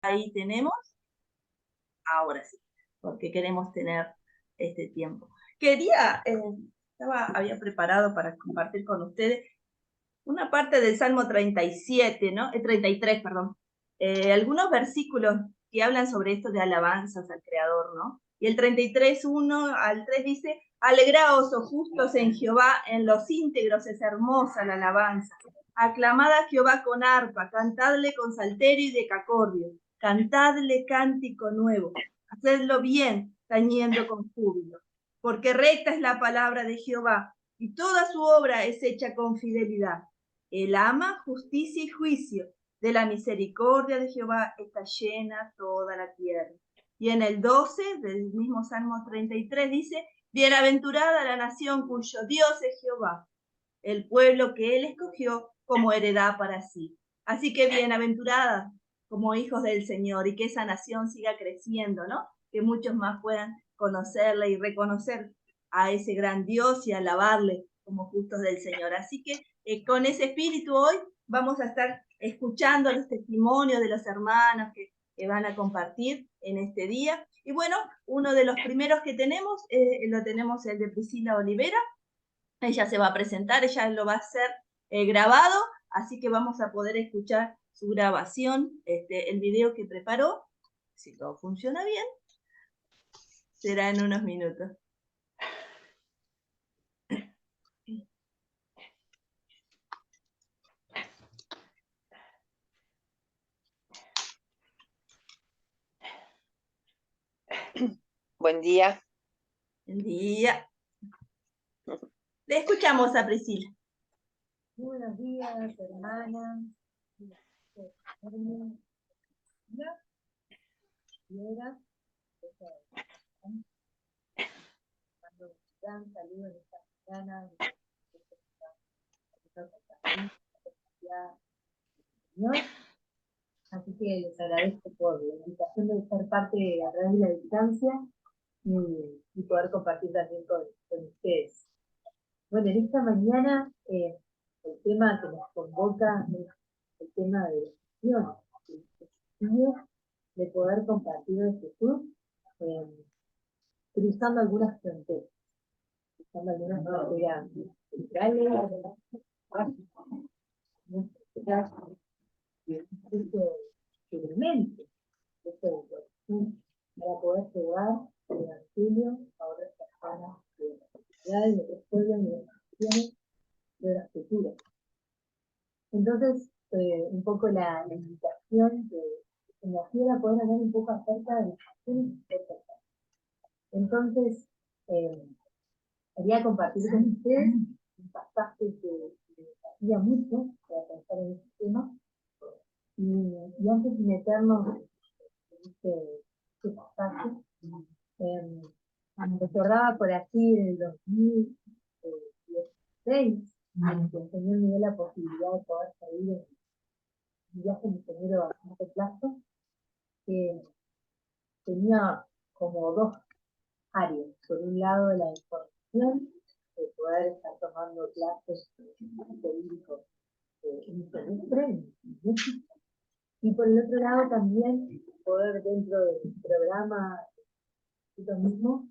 Ahí tenemos, ahora sí, porque queremos tener este tiempo. Había preparado para compartir con ustedes una parte del Salmo 37, ¿no? 33, perdón. Algunos versículos que hablan sobre esto de alabanzas al Creador, ¿no? Y el 33, 1 al 3 dice: alegraos, oh justos, en Jehová, en los íntegros es hermosa la alabanza. Aclamad a Jehová con arpa, cantadle con salterio y decacordio, cantadle cántico nuevo, hacedlo bien, tañendo con júbilo. Porque recta es la palabra de Jehová, y toda su obra es hecha con fidelidad. Él ama justicia y juicio. De la misericordia de Jehová está llena toda la tierra. Y en el 12 del mismo Salmo 33 dice: bienaventurada la nación cuyo Dios es Jehová, el pueblo que él escogió como heredad para sí. Así que bienaventuradas como hijos del Señor, y que esa nación siga creciendo, ¿no? Que muchos más puedan conocerle y reconocer a ese gran Dios y alabarle como justos del Señor. Así que con ese espíritu hoy vamos a estar escuchando los testimonios de los hermanos que van a compartir en este día. Y bueno, uno de los primeros que tenemos, lo tenemos el de Priscila Olivera. Ella se va a presentar, ella lo va a hacer grabado, así que vamos a poder escuchar su grabación, el video que preparó. Si todo funciona bien, será en unos minutos. Buen día. Buen día. Le escuchamos a Priscila. Buenos días, hermanas. Mando un gran saludo en esta mañana. Así que les agradezco por la invitación de ser parte a través de la distancia y poder compartir también con ustedes. Bueno, en esta mañana el tema que nos convoca es el tema de la misión, de poder compartir de Jesús, cruzando algunas fronteras, culturales, simplemente para poder llevar el evangelio a otras personas de otras sociedades, de otros pueblos, de otras naciones, de otras culturas. Entonces, un poco la invitación que me hacía era poder hablar un poco acerca de las acciones de personas. Entonces, quería compartir con ustedes un pasaje que me hacía mucho para pensar en este tema. Y antes de meternos en este pasaje, recordaba por aquí en el 2016, que el Señor me dio la posibilidad de poder salir en un viaje misionero a bastante plazo, que tenía como dos áreas. Por un lado, la información, de poder estar tomando clases bíblicos en semestre, en México, y por el otro lado también poder dentro del programa mismo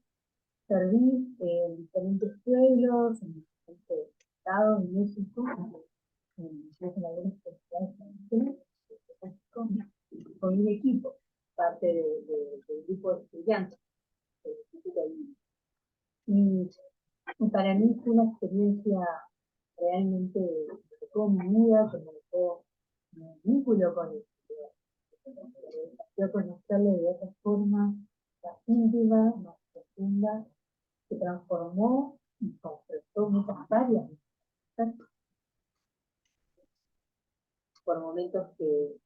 servir en diferentes pueblos, en diferentes estados de México, en algunas comunidades con un equipo, parte del grupo de estudiantes. Y para mí fue una experiencia realmente que me tocó mi vida, que me dejó un vínculo con el yo conocerle de otra forma, más íntima, más profunda, que transformó y completó muchas áreas. Por momentos que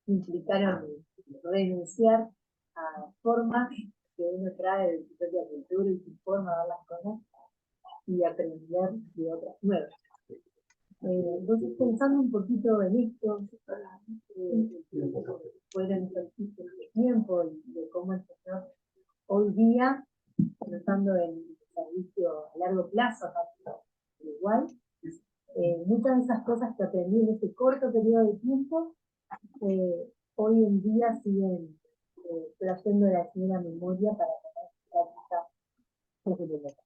implicaron renunciar a formas que uno trae de su propia cultura y su forma de ver las cosas y aprender de otras nuevas. Entonces, pensando un poquito en esto, fueron ejercicios de tiempo y de cómo el Señor hoy día, pensando en el servicio a largo plazo, igual, muchas de esas cosas que aprendí en ese corto periodo de tiempo hoy en día siguen trayendo la señora memoria para poner en práctica lo que le toca.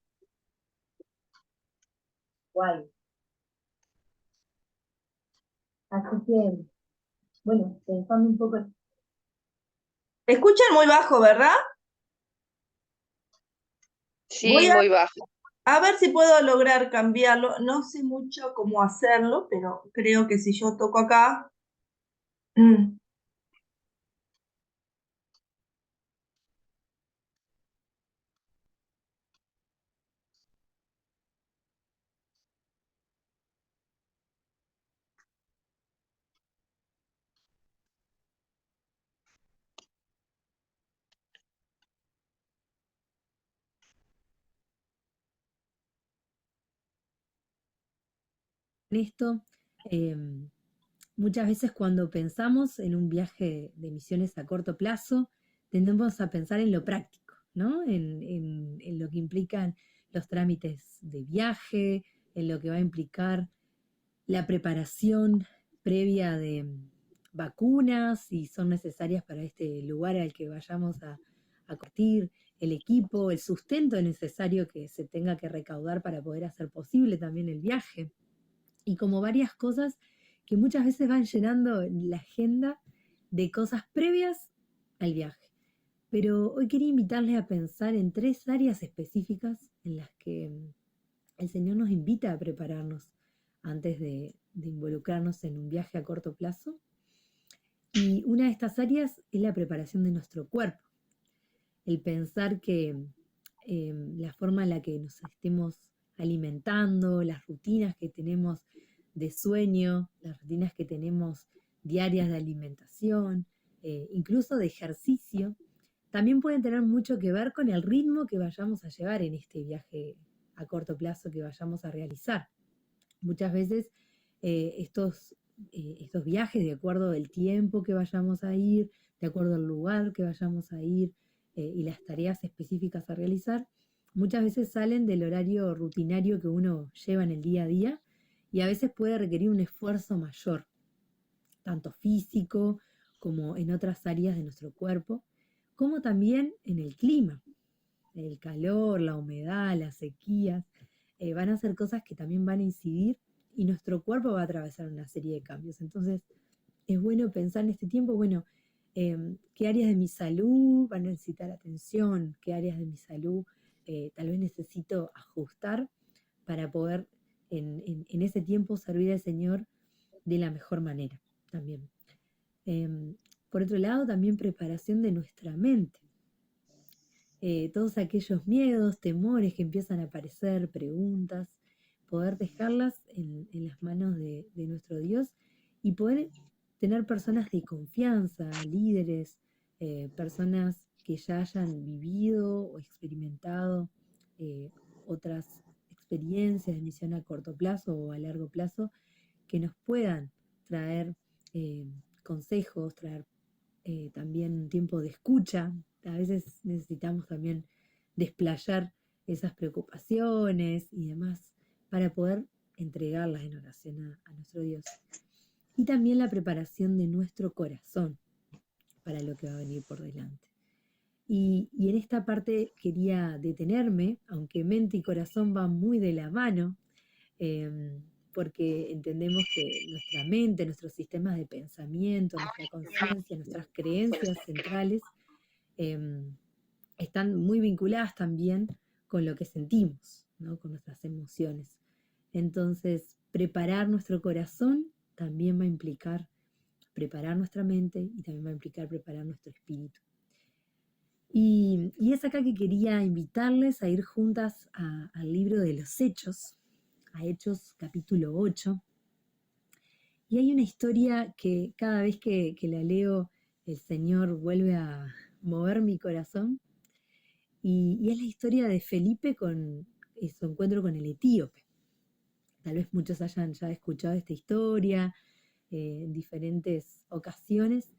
Guay. Así que, bueno, pensando un poco, Escuchan muy bajo, ¿verdad? Voy Sí, muy bajo. a ver si puedo lograr cambiarlo. No sé mucho cómo hacerlo, pero creo que si yo toco acá... Esto, muchas veces cuando pensamos en un viaje de misiones a corto plazo, tendemos a pensar en lo práctico, ¿no? En lo que implican los trámites de viaje, en lo que va a implicar la preparación previa de vacunas, si son necesarias para este lugar al que vayamos a curtir, el equipo, el sustento necesario que se tenga que recaudar para poder hacer posible también el viaje. Y como varias cosas que muchas veces van llenando la agenda de cosas previas al viaje. Pero hoy quería invitarles a pensar en 3 áreas específicas en las que el Señor nos invita a prepararnos antes de involucrarnos en un viaje a corto plazo. Y una de estas áreas es la preparación de nuestro cuerpo. El pensar que la forma en la que nos estemos alimentando, las rutinas que tenemos de sueño, las rutinas que tenemos diarias de alimentación, incluso de ejercicio, también pueden tener mucho que ver con el ritmo que vayamos a llevar en este viaje a corto plazo que vayamos a realizar. Muchas veces estos viajes, de acuerdo al tiempo que vayamos a ir, de acuerdo al lugar que vayamos a ir y las tareas específicas a realizar, muchas veces salen del horario rutinario que uno lleva en el día a día y a veces puede requerir un esfuerzo mayor, tanto físico como en otras áreas de nuestro cuerpo, como también en el clima. El calor, la humedad, las sequías, van a ser cosas que también van a incidir y nuestro cuerpo va a atravesar una serie de cambios. Entonces, es bueno pensar en este tiempo, bueno, qué áreas de mi salud van a necesitar atención, qué áreas de mi salud tal vez necesito ajustar para poder en ese tiempo servir al Señor de la mejor manera también. Por otro lado, también preparación de nuestra mente. Todos aquellos miedos, temores que empiezan a aparecer, preguntas, poder dejarlas en las manos de nuestro Dios y poder tener personas de confianza, líderes, personas que ya hayan vivido o experimentado otras experiencias de misión a corto plazo o a largo plazo que nos puedan traer consejos, traer también un tiempo de escucha. A veces necesitamos también desplayar esas preocupaciones y demás para poder entregarlas en oración a nuestro Dios. Y también la preparación de nuestro corazón para lo que va a venir por delante. Y en esta parte quería detenerme, aunque mente y corazón van muy de la mano, porque entendemos que nuestra mente, nuestros sistemas de pensamiento, nuestra conciencia, nuestras creencias centrales están muy vinculadas también con lo que sentimos, ¿no? Con nuestras emociones. Entonces, preparar nuestro corazón también va a implicar preparar nuestra mente y también va a implicar preparar nuestro espíritu. Y es acá que quería invitarles a ir juntas al libro de los Hechos, a Hechos capítulo 8. Y hay una historia que cada vez que la leo, el Señor vuelve a mover mi corazón. Y es la historia de Felipe con su encuentro con el etíope. Tal vez muchos hayan ya escuchado esta historia en diferentes ocasiones,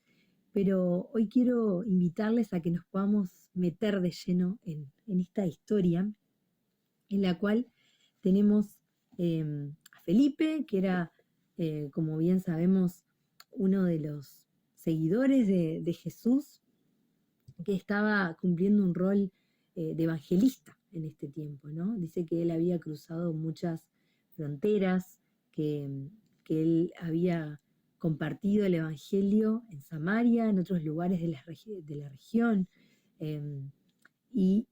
pero hoy quiero invitarles a que nos podamos meter de lleno en esta historia, en la cual tenemos a Felipe, que era, como bien sabemos, uno de los seguidores de Jesús, que estaba cumpliendo un rol de evangelista en este tiempo, ¿no? Dice que él había cruzado muchas fronteras, que él había compartido el evangelio en Samaria, en otros lugares de la región, y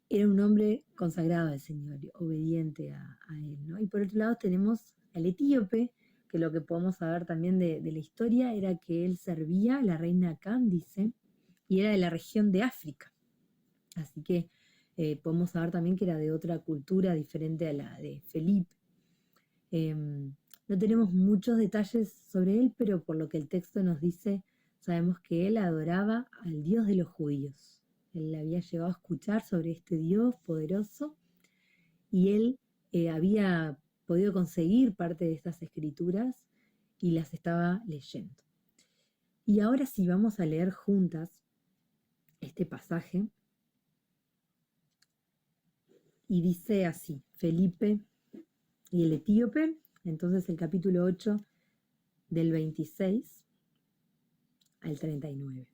era un hombre consagrado al Señor, obediente a él, ¿no? Y por otro lado tenemos al etíope, que lo que podemos saber también de la historia era que él servía a la reina Cándice y era de la región de África. Así que podemos saber también que era de otra cultura diferente a la de Felipe. No tenemos muchos detalles sobre él, pero por lo que el texto nos dice, sabemos que él adoraba al Dios de los judíos. Él había llegado a escuchar sobre este Dios poderoso y él había podido conseguir parte de estas escrituras y las estaba leyendo. Y ahora sí vamos a leer juntas este pasaje. Y dice así, Felipe y el etíope, entonces el capítulo 8 del 26 al 39.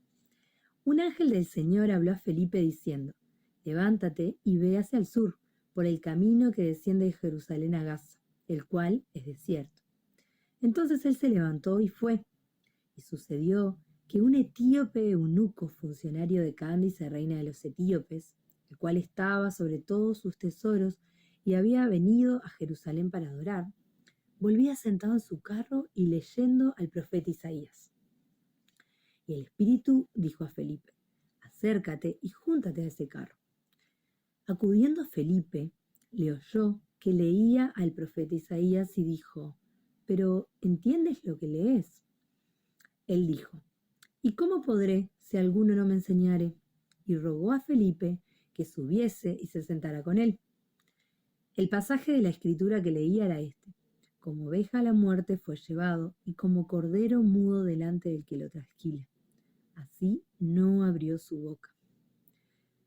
Un ángel del Señor habló a Felipe diciendo, levántate y ve hacia el sur, por el camino que desciende de Jerusalén a Gaza, el cual es desierto. Entonces él se levantó y fue. Y sucedió que un etíope eunuco, funcionario de Cándice, reina de los etíopes, el cual estaba sobre todos sus tesoros y había venido a Jerusalén para adorar, volvía sentado en su carro y leyendo al profeta Isaías. Y el Espíritu dijo a Felipe, acércate y júntate a ese carro. Acudiendo Felipe, le oyó que leía al profeta Isaías y dijo, ¿pero entiendes lo que lees? Él dijo, ¿y cómo podré si alguno no me enseñare? Y rogó a Felipe que subiese y se sentara con él. El pasaje de la escritura que leía era este. Como oveja a la muerte fue llevado, y como cordero mudo delante del que lo trasquila. Así no abrió su boca.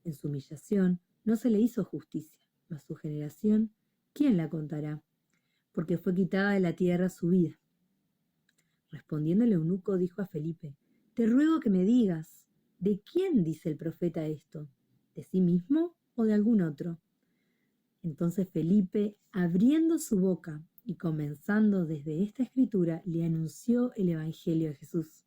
En su humillación no se le hizo justicia, mas su generación, ¿quién la contará? Porque fue quitada de la tierra su vida. Respondiendo el eunuco dijo a Felipe, te ruego que me digas, ¿de quién dice el profeta esto? ¿De sí mismo o de algún otro? Entonces Felipe, abriendo su boca y comenzando desde esta escritura, le anunció el evangelio de Jesús.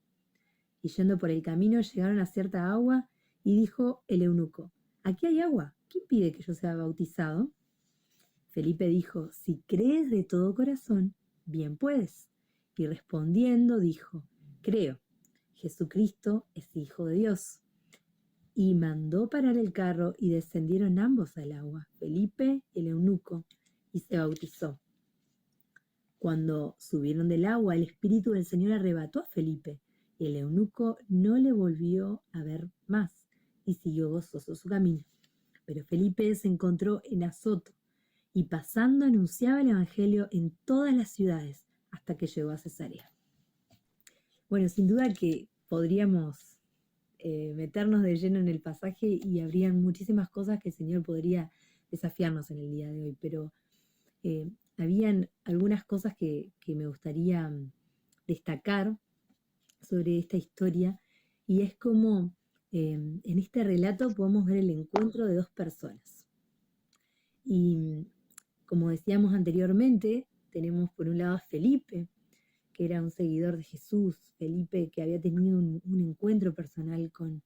Y yendo por el camino llegaron a cierta agua y dijo el eunuco, aquí hay agua, ¿quién pide que yo sea bautizado? Felipe dijo, si crees de todo corazón, bien puedes. Y respondiendo dijo, creo, Jesucristo es Hijo de Dios. Y mandó parar el carro y descendieron ambos al agua, Felipe y el eunuco, y se bautizó. Cuando subieron del agua, el Espíritu del Señor arrebató a Felipe, y el eunuco no le volvió a ver más, y siguió gozoso su camino. Pero Felipe se encontró en Azoto, y pasando anunciaba el Evangelio en todas las ciudades, hasta que llegó a Cesarea. Bueno, sin duda que podríamos meternos de lleno en el pasaje y habrían muchísimas cosas que el Señor podría desafiarnos en el día de hoy, pero habían algunas cosas que me gustaría destacar sobre esta historia, y es como en este relato podemos ver el encuentro de dos personas. Y como decíamos anteriormente, tenemos por un lado a Felipe, que era un seguidor de Jesús, Felipe que había tenido un encuentro personal con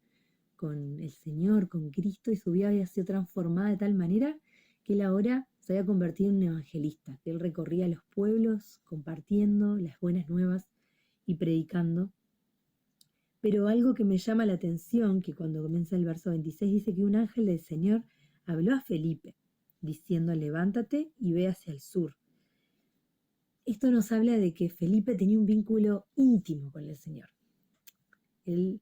el Señor, con Cristo, y su vida había sido transformada de tal manera que él ahora se había convertido en un evangelista, que él recorría los pueblos compartiendo las buenas nuevas y predicando. Pero algo que me llama la atención, que cuando comienza el verso 26 dice que un ángel del Señor habló a Felipe, diciendo, levántate y ve hacia el sur. Esto nos habla de que Felipe tenía un vínculo íntimo con el Señor. Él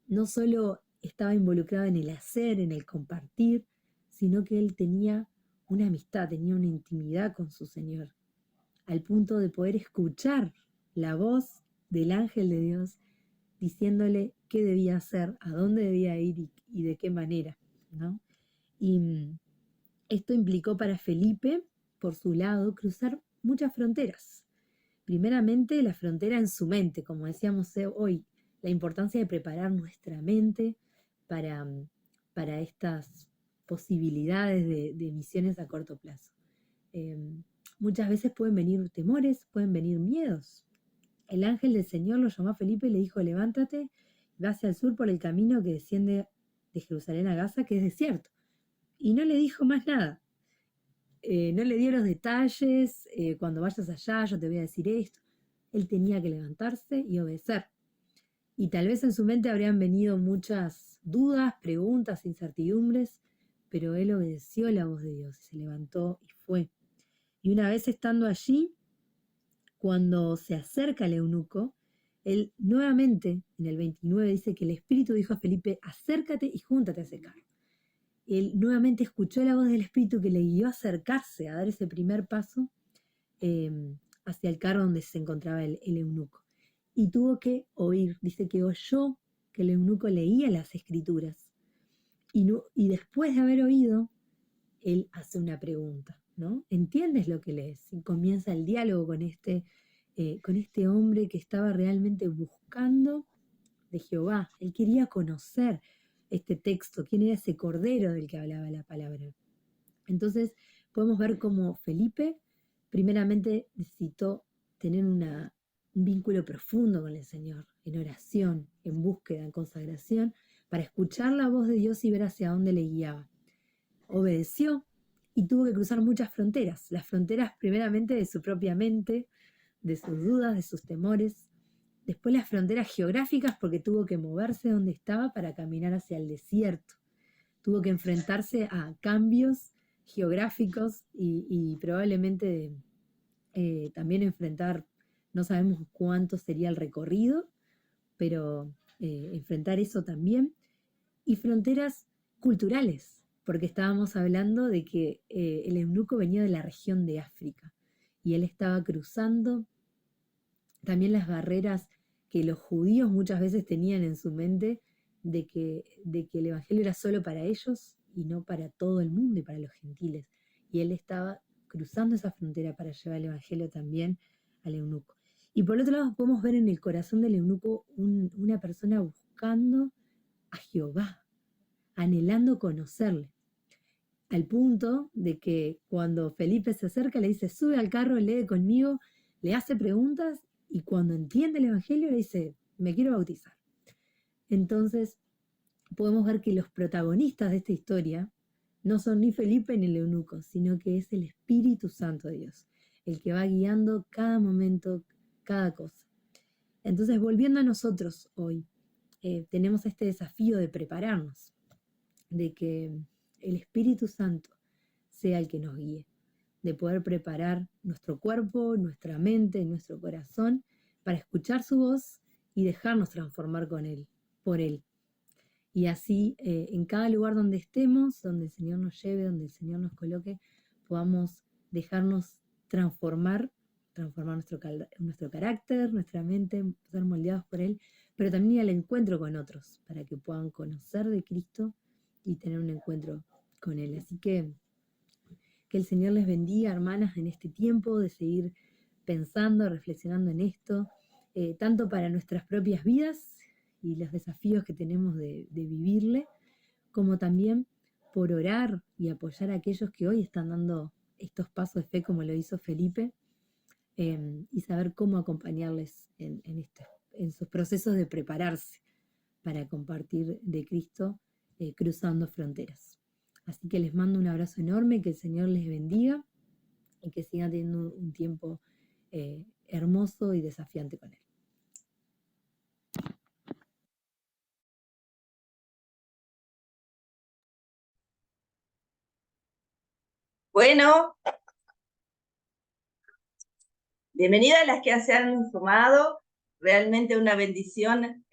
no solo estaba involucrado en el hacer, en el compartir, sino que él tenía una amistad, tenía una intimidad con su Señor, al punto de poder escuchar la voz del ángel de Dios diciéndole qué debía hacer, a dónde debía ir y de qué manera, ¿no? Y esto implicó para Felipe, por su lado, cruzar muchas fronteras. primeramente la frontera en su mente, como decíamos hoy, la importancia de preparar nuestra mente para estas posibilidades de misiones a corto plazo. Muchas veces pueden venir temores, pueden venir miedos. El ángel del Señor lo llamó a Felipe y le dijo: levántate, va hacia el sur por el camino que desciende de Jerusalén a Gaza, que es desierto. Y no le dijo más nada. No le dio los detalles, cuando vayas allá yo te voy a decir esto. Él tenía que levantarse y obedecer. Y tal vez en su mente habrían venido muchas dudas, preguntas, incertidumbres, pero él obedeció la voz de Dios, se levantó y fue. Y una vez estando allí, cuando se acerca al eunuco, él nuevamente, en el 29, dice que el Espíritu dijo a Felipe: acércate y júntate a ese carro. Él nuevamente escuchó la voz del Espíritu que le guió a acercarse, a dar ese primer paso hacia el carro donde se encontraba el eunuco. Y tuvo que oír, dice que oyó que el eunuco leía las escrituras. Y después de haber oído, él hace una pregunta, ¿no? ¿Entiendes lo que lees? Y comienza el diálogo con este hombre que estaba realmente buscando de Jehová. Él quería conocer este texto, quién era ese cordero del que hablaba la palabra. Entonces podemos ver cómo Felipe primeramente necesitó tener un vínculo profundo con el Señor, en oración, en búsqueda, en consagración, para escuchar la voz de Dios y ver hacia dónde le guiaba. Obedeció y tuvo que cruzar muchas fronteras, las fronteras primeramente de su propia mente, de sus dudas, de sus temores, después las fronteras geográficas porque tuvo que moverse donde estaba para caminar hacia el desierto, tuvo que enfrentarse a cambios geográficos y probablemente también enfrentar, no sabemos cuánto sería el recorrido, pero enfrentar eso también, y fronteras culturales, porque estábamos hablando de que el eunuco venía de la región de África y él estaba cruzando también las barreras que los judíos muchas veces tenían en su mente de que el evangelio era solo para ellos y no para todo el mundo y para los gentiles. Y él estaba cruzando esa frontera para llevar el evangelio también al eunuco. Y por otro lado podemos ver en el corazón del eunuco una persona buscando a Jehová, anhelando conocerle, al punto de que cuando Felipe se acerca le dice: sube al carro, lee conmigo, le hace preguntas y cuando entiende el evangelio le dice: me quiero bautizar. Entonces podemos ver que los protagonistas de esta historia no son ni Felipe ni el eunuco, sino que es el Espíritu Santo de Dios, el que va guiando cada momento, cada cosa. Entonces, volviendo a nosotros hoy, tenemos este desafío de prepararnos, de que el Espíritu Santo sea el que nos guíe, de poder preparar nuestro cuerpo, nuestra mente, nuestro corazón para escuchar su voz y dejarnos transformar por Él. Y así, en cada lugar donde estemos, donde el Señor nos lleve, donde el Señor nos coloque, podamos dejarnos transformar nuestro carácter, nuestra mente, ser moldeados por Él, pero también ir al encuentro con otros, para que puedan conocer de Cristo y tener un encuentro con Él. Así que el Señor les bendiga, hermanas, en este tiempo de seguir pensando, reflexionando en esto, tanto para nuestras propias vidas y los desafíos que tenemos de vivirle, como también por orar y apoyar a aquellos que hoy están dando estos pasos de fe como lo hizo Felipe, y saber cómo acompañarles en sus procesos de prepararse para compartir de Cristo, cruzando fronteras. Así que les mando un abrazo enorme, que el Señor les bendiga y que sigan teniendo un tiempo hermoso y desafiante con Él. Bueno, bienvenidas a las que se han sumado. Realmente una bendición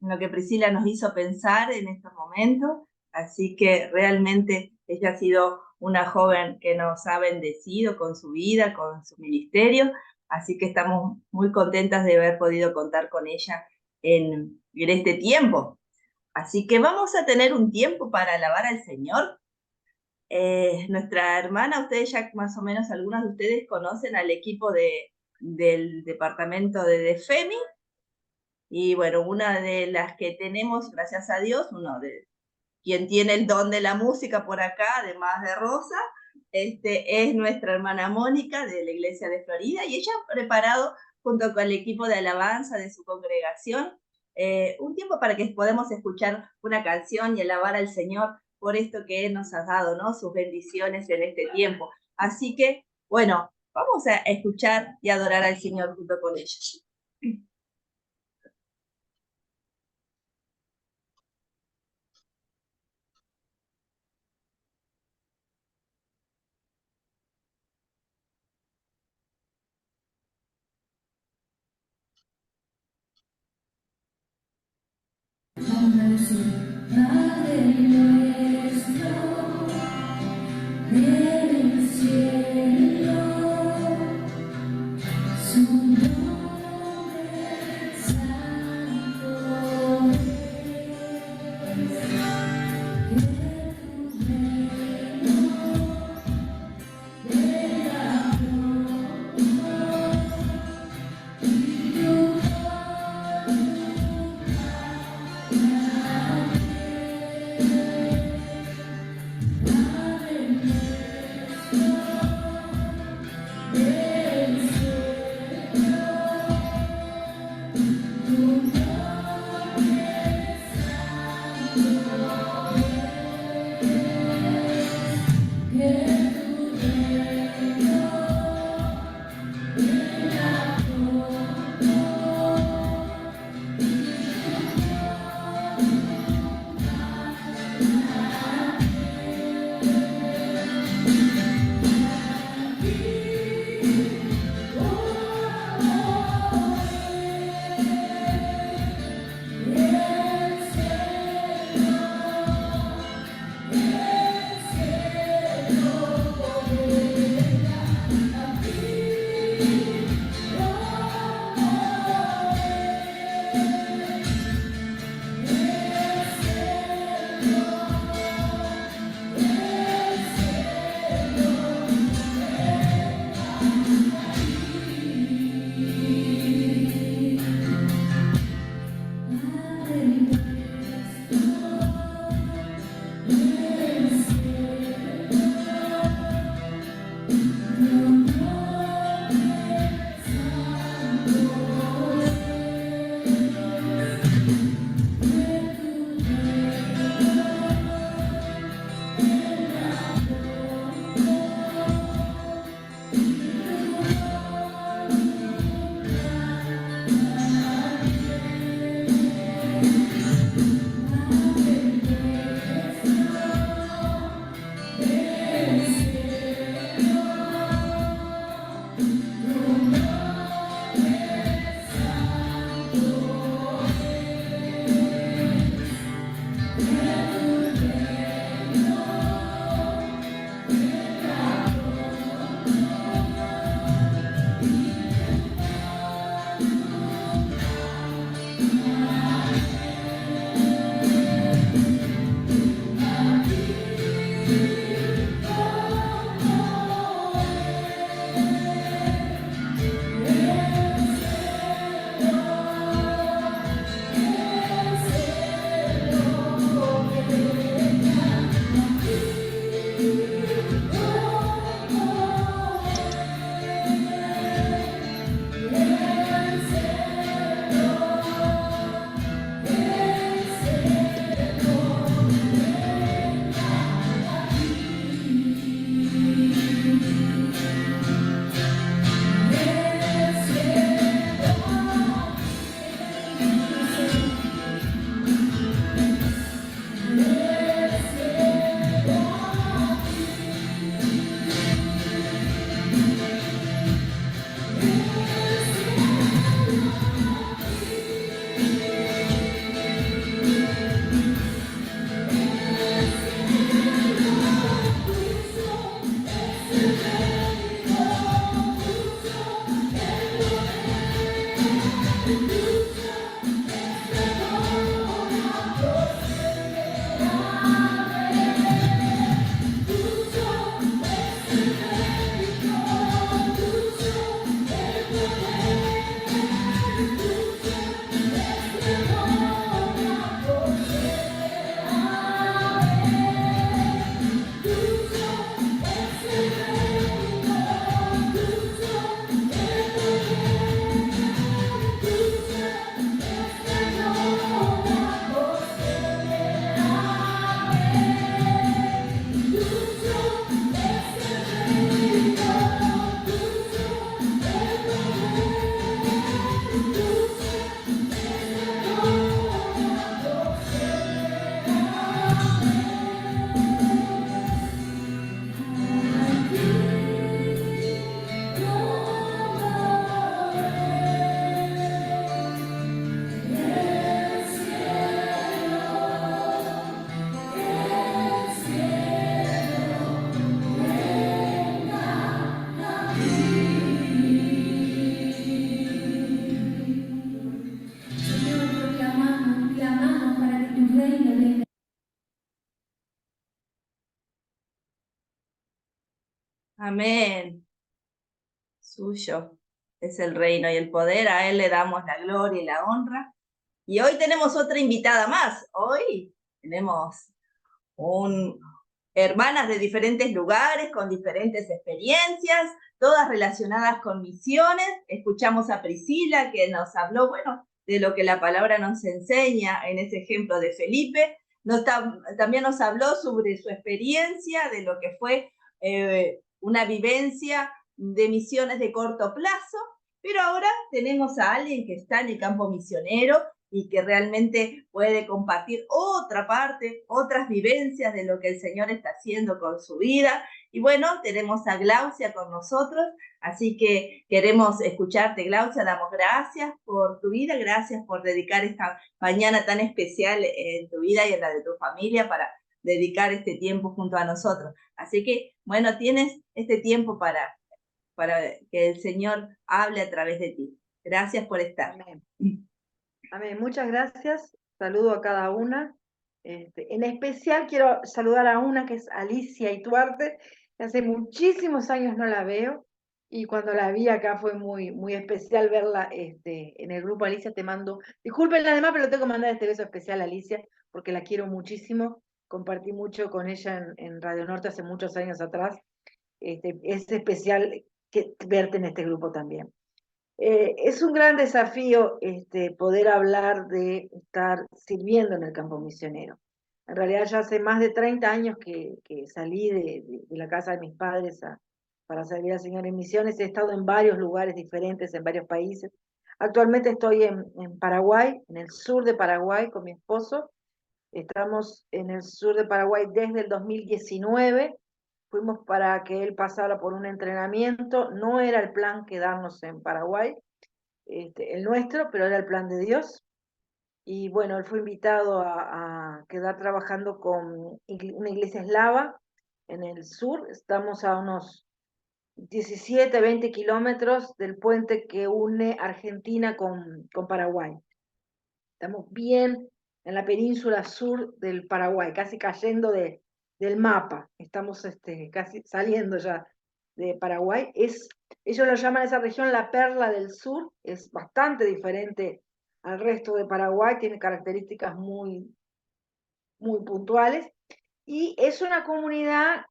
lo que Priscila nos hizo pensar en estos momentos. Así que realmente ella ha sido una joven que nos ha bendecido con su vida, con su ministerio. Así que estamos muy contentas de haber podido contar con ella en este tiempo. Así que vamos a tener un tiempo para alabar al Señor. Nuestra hermana, ustedes ya más o menos, algunos de ustedes conocen al equipo de del departamento de DEFEMI, y bueno, una de las que tenemos, gracias a Dios, uno de quien tiene el don de la música por acá, además de Rosa, es nuestra hermana Mónica de la Iglesia de Florida, y ella ha preparado, junto con el equipo de alabanza de su congregación, un tiempo para que podamos escuchar una canción y alabar al Señor por esto que Él nos ha dado, ¿no? Sus bendiciones en este tiempo. Así que, bueno, vamos a escuchar y adorar al Señor junto con ellos. Padre nuestro, del cielo, su nombre santo es, que tu reino venga pronto y tu voluntad. Amén. Suyo es el reino y el poder, a Él le damos la gloria y la honra. Y hoy tenemos otra invitada más. Hoy tenemos hermanas de diferentes lugares, con diferentes experiencias, todas relacionadas con misiones. Escuchamos a Priscila, que nos habló, bueno, de lo que la palabra nos enseña en ese ejemplo de Felipe. También nos habló sobre su experiencia, de lo que fue una vivencia de misiones de corto plazo, pero ahora tenemos a alguien que está en el campo misionero y que realmente puede compartir otra parte, otras vivencias de lo que el Señor está haciendo con su vida. Y bueno, tenemos a Glaucia con nosotros, así que queremos escucharte, Glaucia. Damos gracias por tu vida, gracias por dedicar esta mañana tan especial en tu vida y en la de tu familia para dedicar este tiempo junto a nosotros. Así que, bueno, tienes este tiempo para que el Señor hable a través de ti. Gracias por estar. Amén. Amén. Muchas gracias. Saludo a cada una. En especial quiero saludar a una que es Alicia Ituarte, que hace muchísimos años no la veo, y cuando la vi acá fue muy, muy especial verla en el grupo. Alicia, te mando, disculpen las demás, pero tengo que mandar este beso especial a Alicia, porque la quiero muchísimo. Compartí mucho con ella en Radio Norte hace muchos años atrás. Es especial verte en este grupo también. Es un gran desafío poder hablar de estar sirviendo en el campo misionero. En realidad ya hace más de 30 años que salí de la casa de mis padres para servir al Señor en misiones. He estado en varios lugares diferentes, en varios países. Actualmente estoy en Paraguay, en el sur de Paraguay con mi esposo. Estamos en el sur de Paraguay desde el 2019. Fuimos para que él pasara por un entrenamiento. No era el plan quedarnos en Paraguay, el nuestro, pero era el plan de Dios. Y bueno, él fue invitado a quedar trabajando con una iglesia eslava en el sur. Estamos a unos 17, 20 kilómetros del puente que une Argentina con Paraguay. Estamos bien en la península sur del Paraguay, casi cayendo del mapa. Estamos casi saliendo ya de Paraguay. Ellos lo llaman a esa región la Perla del Sur. Es bastante diferente al resto de Paraguay, tiene características muy, muy puntuales. Y es una comunidad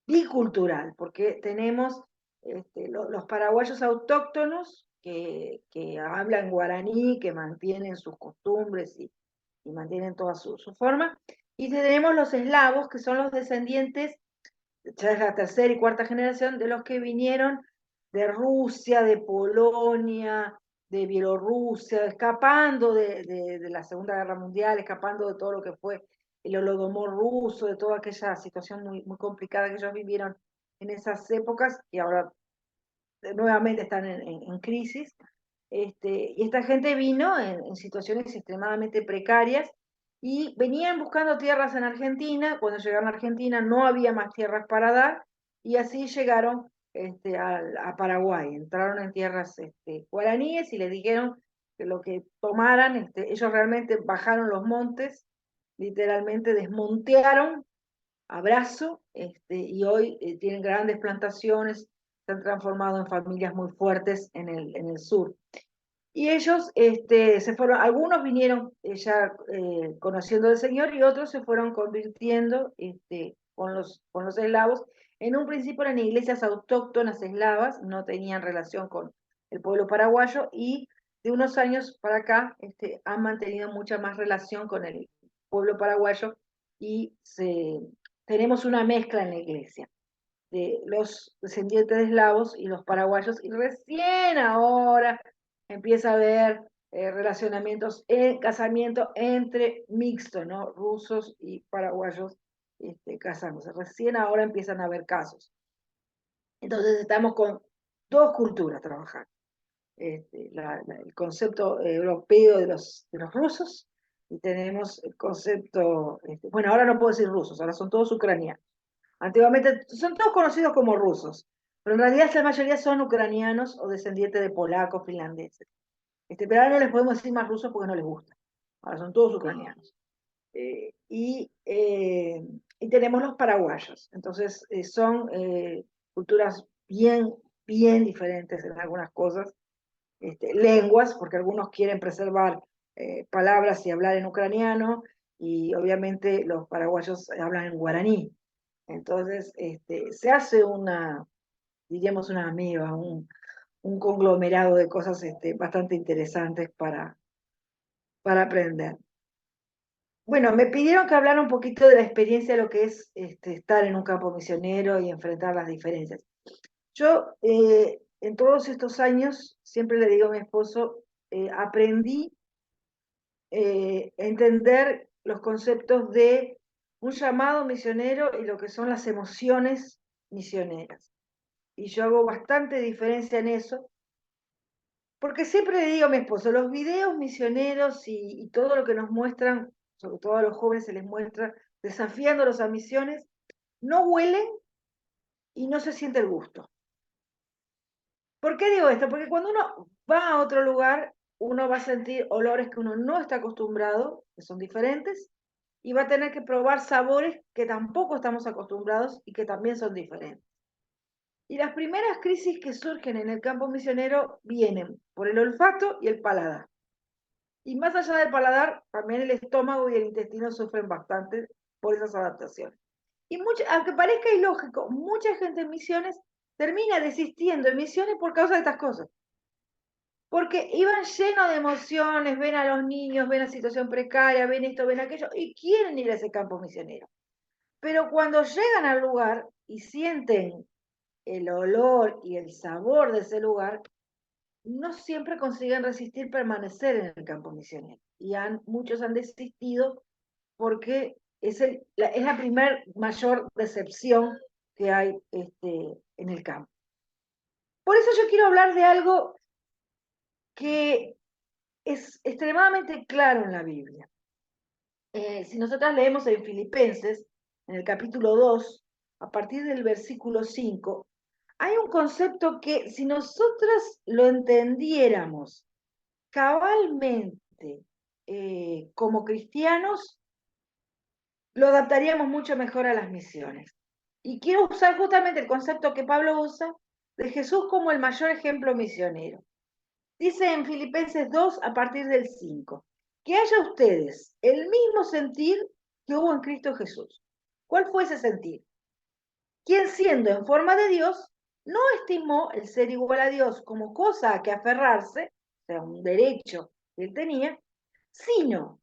bicultural, porque tenemos los paraguayos autóctonos que hablan guaraní, que mantienen sus costumbres y mantienen toda su forma, y tenemos los eslavos, que son los descendientes, ya es la tercera y cuarta generación, de los que vinieron de Rusia, de Polonia, de Bielorrusia, escapando de la Segunda Guerra Mundial, escapando de todo lo que fue el Holodomor ruso, de toda aquella situación muy, muy complicada que ellos vivieron en esas épocas, y ahora nuevamente están en crisis. Y esta gente vino en situaciones extremadamente precarias y venían buscando tierras en Argentina. Cuando llegaron a Argentina no había más tierras para dar, y así llegaron a Paraguay. Entraron en tierras guaraníes y les dijeron que lo que tomaran. Ellos realmente bajaron los montes, literalmente desmontearon a brazo, y hoy tienen grandes plantaciones, se han transformado en familias muy fuertes en el sur. Y ellos se fueron, algunos vinieron ya conociendo al Señor, y otros se fueron convirtiendo con los eslavos. En un principio eran iglesias autóctonas eslavas, no tenían relación con el pueblo paraguayo, y de unos años para acá han mantenido mucha más relación con el pueblo paraguayo, y tenemos una mezcla en la iglesia de los descendientes de eslavos y los paraguayos, y recién ahora empieza a haber relacionamientos, casamiento entre mixto, ¿no? Rusos y paraguayos casándose. Recién ahora empiezan a haber casos. Entonces estamos con dos culturas trabajando. El concepto europeo de los rusos, y tenemos el concepto, bueno, ahora no puedo decir rusos, ahora son todos ucranianos. Antiguamente son todos conocidos como rusos, pero en realidad la mayoría son ucranianos o descendientes de polacos, finlandeses. Pero ahora no les podemos decir más rusos porque no les gusta. Ahora son todos ucranianos. Y tenemos los paraguayos. Entonces son culturas bien, bien diferentes en algunas cosas, lenguas, porque algunos quieren preservar palabras y hablar en ucraniano, y obviamente los paraguayos hablan en guaraní. Entonces, se hace diríamos una amiga, un conglomerado de cosas bastante interesantes para aprender. Bueno, me pidieron que hablara un poquito de la experiencia de lo que es estar en un campo misionero y enfrentar las diferencias. Yo, en todos estos años, siempre le digo a mi esposo, aprendí a entender los conceptos de un llamado misionero y lo que son las emociones misioneras. Y yo hago bastante diferencia en eso, porque siempre le digo a mi esposo, los videos misioneros y todo lo que nos muestran, sobre todo a los jóvenes se les muestra, desafiándolos a misiones, no huelen y no se siente el gusto. ¿Por qué digo esto? Porque cuando uno va a otro lugar, uno va a sentir olores que uno no está acostumbrado, que son diferentes, y va a tener que probar sabores que tampoco estamos acostumbrados y que también son diferentes. Y las primeras crisis que surgen en el campo misionero vienen por el olfato y el paladar. Y más allá del paladar, también el estómago y el intestino sufren bastante por esas adaptaciones. Y aunque parezca ilógico, mucha gente en misiones termina desistiendo en misiones por causa de estas cosas. Porque iban llenos de emociones, ven a los niños, ven la situación precaria, ven esto, ven aquello, y quieren ir a ese campo misionero. Pero cuando llegan al lugar y sienten el olor y el sabor de ese lugar, no siempre consiguen resistir permanecer en el campo misionero. Y muchos han desistido porque es la primer mayor decepción que hay en el campo. Por eso yo quiero hablar de algo que es extremadamente claro en la Biblia. Si nosotras leemos en Filipenses, en el capítulo 2, a partir del versículo 5, hay un concepto que si nosotras lo entendiéramos cabalmente como cristianos, lo adaptaríamos mucho mejor a las misiones. Y quiero usar justamente el concepto que Pablo usa de Jesús como el mayor ejemplo misionero. Dice en Filipenses 2 a partir del 5, que haya ustedes el mismo sentir que hubo en Cristo Jesús. ¿Cuál fue ese sentir? Quien siendo en forma de Dios, no estimó el ser igual a Dios como cosa a que aferrarse, o sea, un derecho que él tenía, sino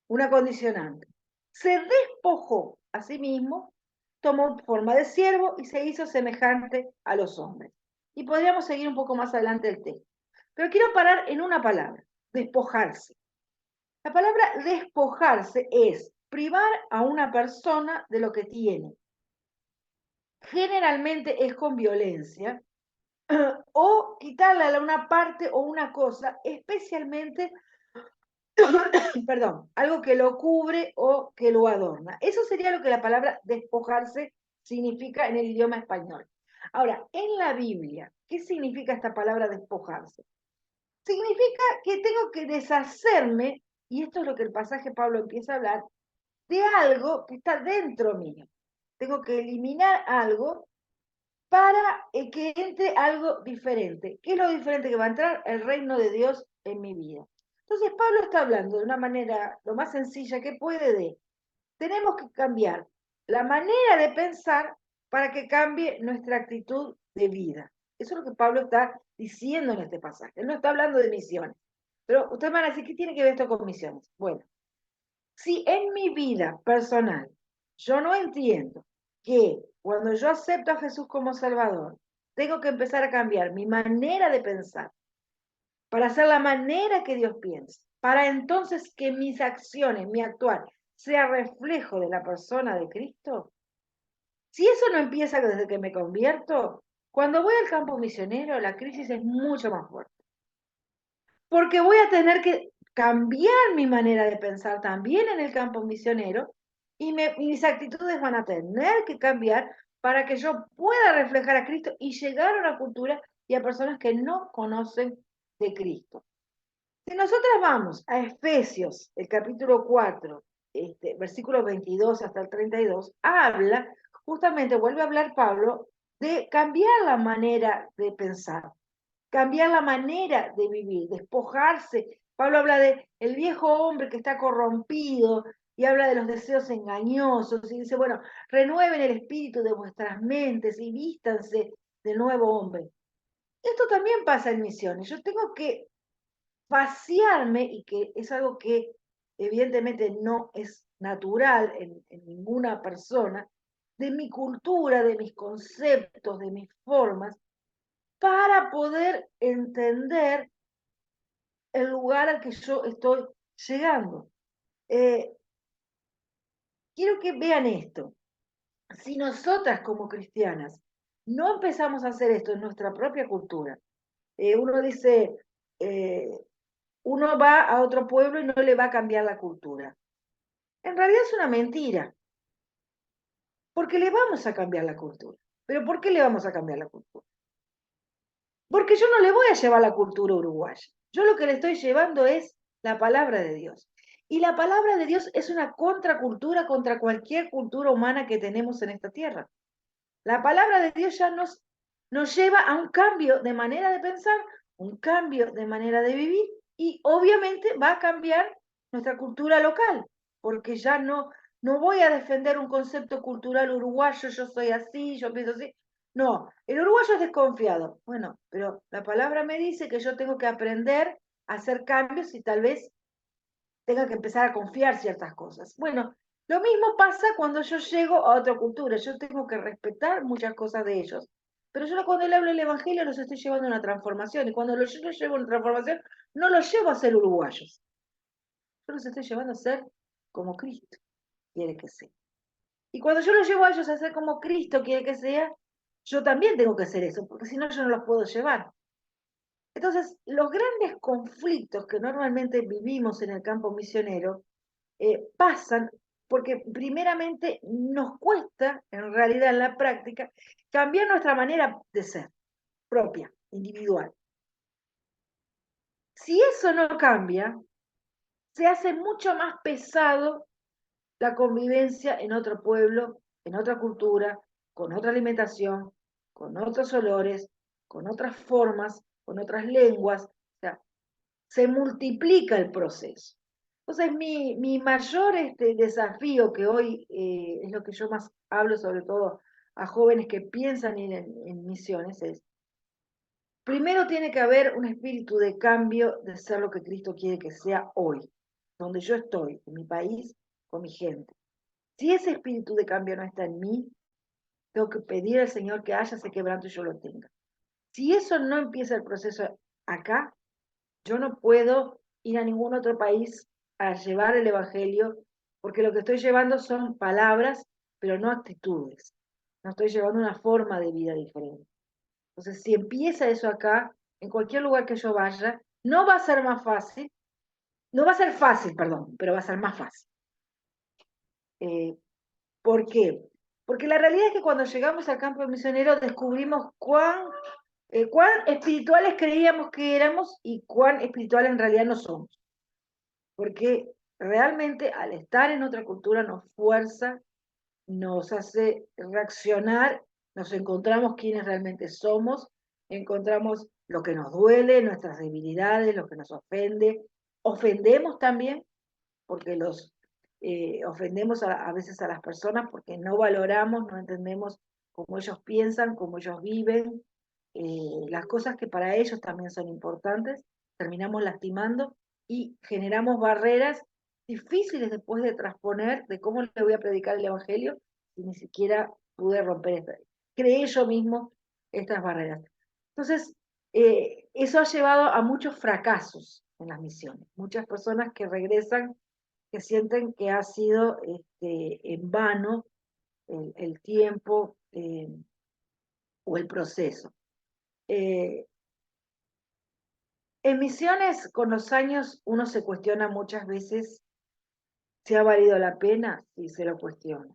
una condicionante. Se despojó a sí mismo, tomó forma de siervo y se hizo semejante a los hombres. Y podríamos seguir un poco más adelante el texto. Pero quiero parar en una palabra, despojarse. La palabra despojarse es privar a una persona de lo que tiene. Generalmente es con violencia o quitarle a una parte o una cosa, especialmente, perdón, algo que lo cubre o que lo adorna. Eso sería lo que la palabra despojarse significa en el idioma español. Ahora, en la Biblia, ¿qué significa esta palabra despojarse? Significa que tengo que deshacerme, y esto es lo que el pasaje Pablo empieza a hablar, de algo que está dentro mío. Tengo que eliminar algo para que entre algo diferente. ¿Qué es lo diferente que va a entrar? El reino de Dios en mi vida. Entonces Pablo está hablando de una manera lo más sencilla que puede tenemos que cambiar la manera de pensar para que cambie nuestra actitud de vida. Eso es lo que Pablo está diciendo en este pasaje. Él no está hablando de misiones. Pero ustedes van a decir, ¿qué tiene que ver esto con misiones? Bueno, si en mi vida personal yo no entiendo que cuando yo acepto a Jesús como Salvador, tengo que empezar a cambiar mi manera de pensar para hacer la manera que Dios piensa, para entonces que mis acciones, mi actuar, sea reflejo de la persona de Cristo. Si eso no empieza desde que me convierto, cuando voy al campo misionero, la crisis es mucho más fuerte. Porque voy a tener que cambiar mi manera de pensar también en el campo misionero y mis actitudes van a tener que cambiar para que yo pueda reflejar a Cristo y llegar a una cultura y a personas que no conocen de Cristo. Si nosotras vamos a Efesios, el capítulo 4, versículos 22 hasta el 32, vuelve a hablar Pablo de cambiar la manera de pensar, cambiar la manera de vivir, despojarse. Pablo habla de el viejo hombre que está corrompido y habla de los deseos engañosos y dice, bueno, renueven el espíritu de vuestras mentes y vístanse del nuevo hombre. Esto también pasa en misiones. Yo tengo que vaciarme, y que es algo que evidentemente no es natural en ninguna persona, de mi cultura, de mis conceptos, de mis formas, para poder entender el lugar al que yo estoy llegando. Quiero que vean esto. Si nosotras como cristianas no empezamos a hacer esto en nuestra propia cultura, uno dice, uno va a otro pueblo y no le va a cambiar la cultura. En realidad es una mentira, porque le vamos a cambiar la cultura. ¿Pero por qué le vamos a cambiar la cultura? Porque yo no le voy a llevar la cultura uruguaya. Yo lo que le estoy llevando es la palabra de Dios. Y la palabra de Dios es una contracultura contra cualquier cultura humana que tenemos en esta tierra. La palabra de Dios ya nos lleva a un cambio de manera de pensar, un cambio de manera de vivir, y obviamente va a cambiar nuestra cultura local, porque ya no voy a defender un concepto cultural uruguayo, yo soy así, yo pienso así. No, el uruguayo es desconfiado. Bueno, pero la palabra me dice que yo tengo que aprender a hacer cambios y tal vez tenga que empezar a confiar ciertas cosas. Bueno, lo mismo pasa cuando yo llego a otra cultura. Yo tengo que respetar muchas cosas de ellos. Pero yo cuando le hablo el evangelio los estoy llevando a una transformación. Y cuando yo los llevo a una transformación, no los llevo a ser uruguayos. Yo los estoy llevando a ser como Cristo quiere que sea. Y cuando yo los llevo a ellos a ser como Cristo quiere que sea, yo también tengo que hacer eso, porque si no yo no los puedo llevar. Entonces, los grandes conflictos que normalmente vivimos en el campo misionero pasan porque primeramente nos cuesta, en realidad en la práctica, cambiar nuestra manera de ser propia, individual. Si eso no cambia, se hace mucho más pesado la convivencia en otro pueblo, en otra cultura, con otra alimentación, con otros olores, con otras formas, con otras lenguas. O sea, se multiplica el proceso. Entonces, mi mayor desafío, que hoy es lo que yo más hablo, sobre todo a jóvenes que piensan ir en misiones, es, primero tiene que haber un espíritu de cambio de ser lo que Cristo quiere que sea hoy, donde yo estoy, en mi país, con mi gente. Si ese espíritu de cambio no está en mí, tengo que pedir al Señor que haya ese quebranto y yo lo tenga. Si eso no empieza el proceso acá, yo no puedo ir a ningún otro país a llevar el evangelio, porque lo que estoy llevando son palabras, pero no actitudes. No estoy llevando una forma de vida diferente. Entonces, si empieza eso acá, en cualquier lugar que yo vaya, no va a ser más fácil, no va a ser fácil, perdón, pero va a ser más fácil. ¿Por qué? Porque la realidad es que cuando llegamos al campo misionero descubrimos cuán espirituales creíamos que éramos y cuán espirituales en realidad no somos. Porque realmente al estar en otra cultura nos fuerza, nos hace reaccionar, nos encontramos quiénes realmente somos, encontramos lo que nos duele, nuestras debilidades, lo que nos ofende, ofendemos también, porque ofendemos a veces a las personas porque no valoramos, no entendemos cómo ellos piensan, cómo ellos viven, las cosas que para ellos también son importantes, terminamos lastimando y generamos barreras difíciles después de transponer de cómo le voy a predicar el evangelio si ni siquiera pude romper creé yo mismo estas barreras. Entonces, eso ha llevado a muchos fracasos en las misiones, muchas personas que regresan que sienten que ha sido en vano el tiempo o el proceso. En misiones, con los años, uno se cuestiona muchas veces si ha valido la pena, sí se lo cuestiona.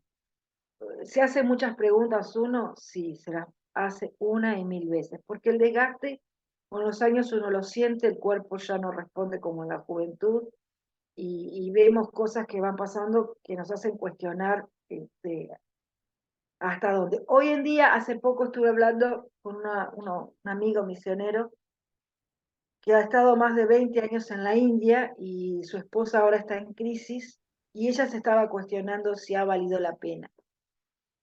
Se hace muchas preguntas uno, sí, se las hace una y mil veces, porque el desgaste con los años uno lo siente, el cuerpo ya no responde como en la juventud, y vemos cosas que van pasando que nos hacen cuestionar hasta dónde. Hoy en día, hace poco estuve hablando con un amigo misionero que ha estado más de 20 años en la India y su esposa ahora está en crisis y ella se estaba cuestionando si ha valido la pena.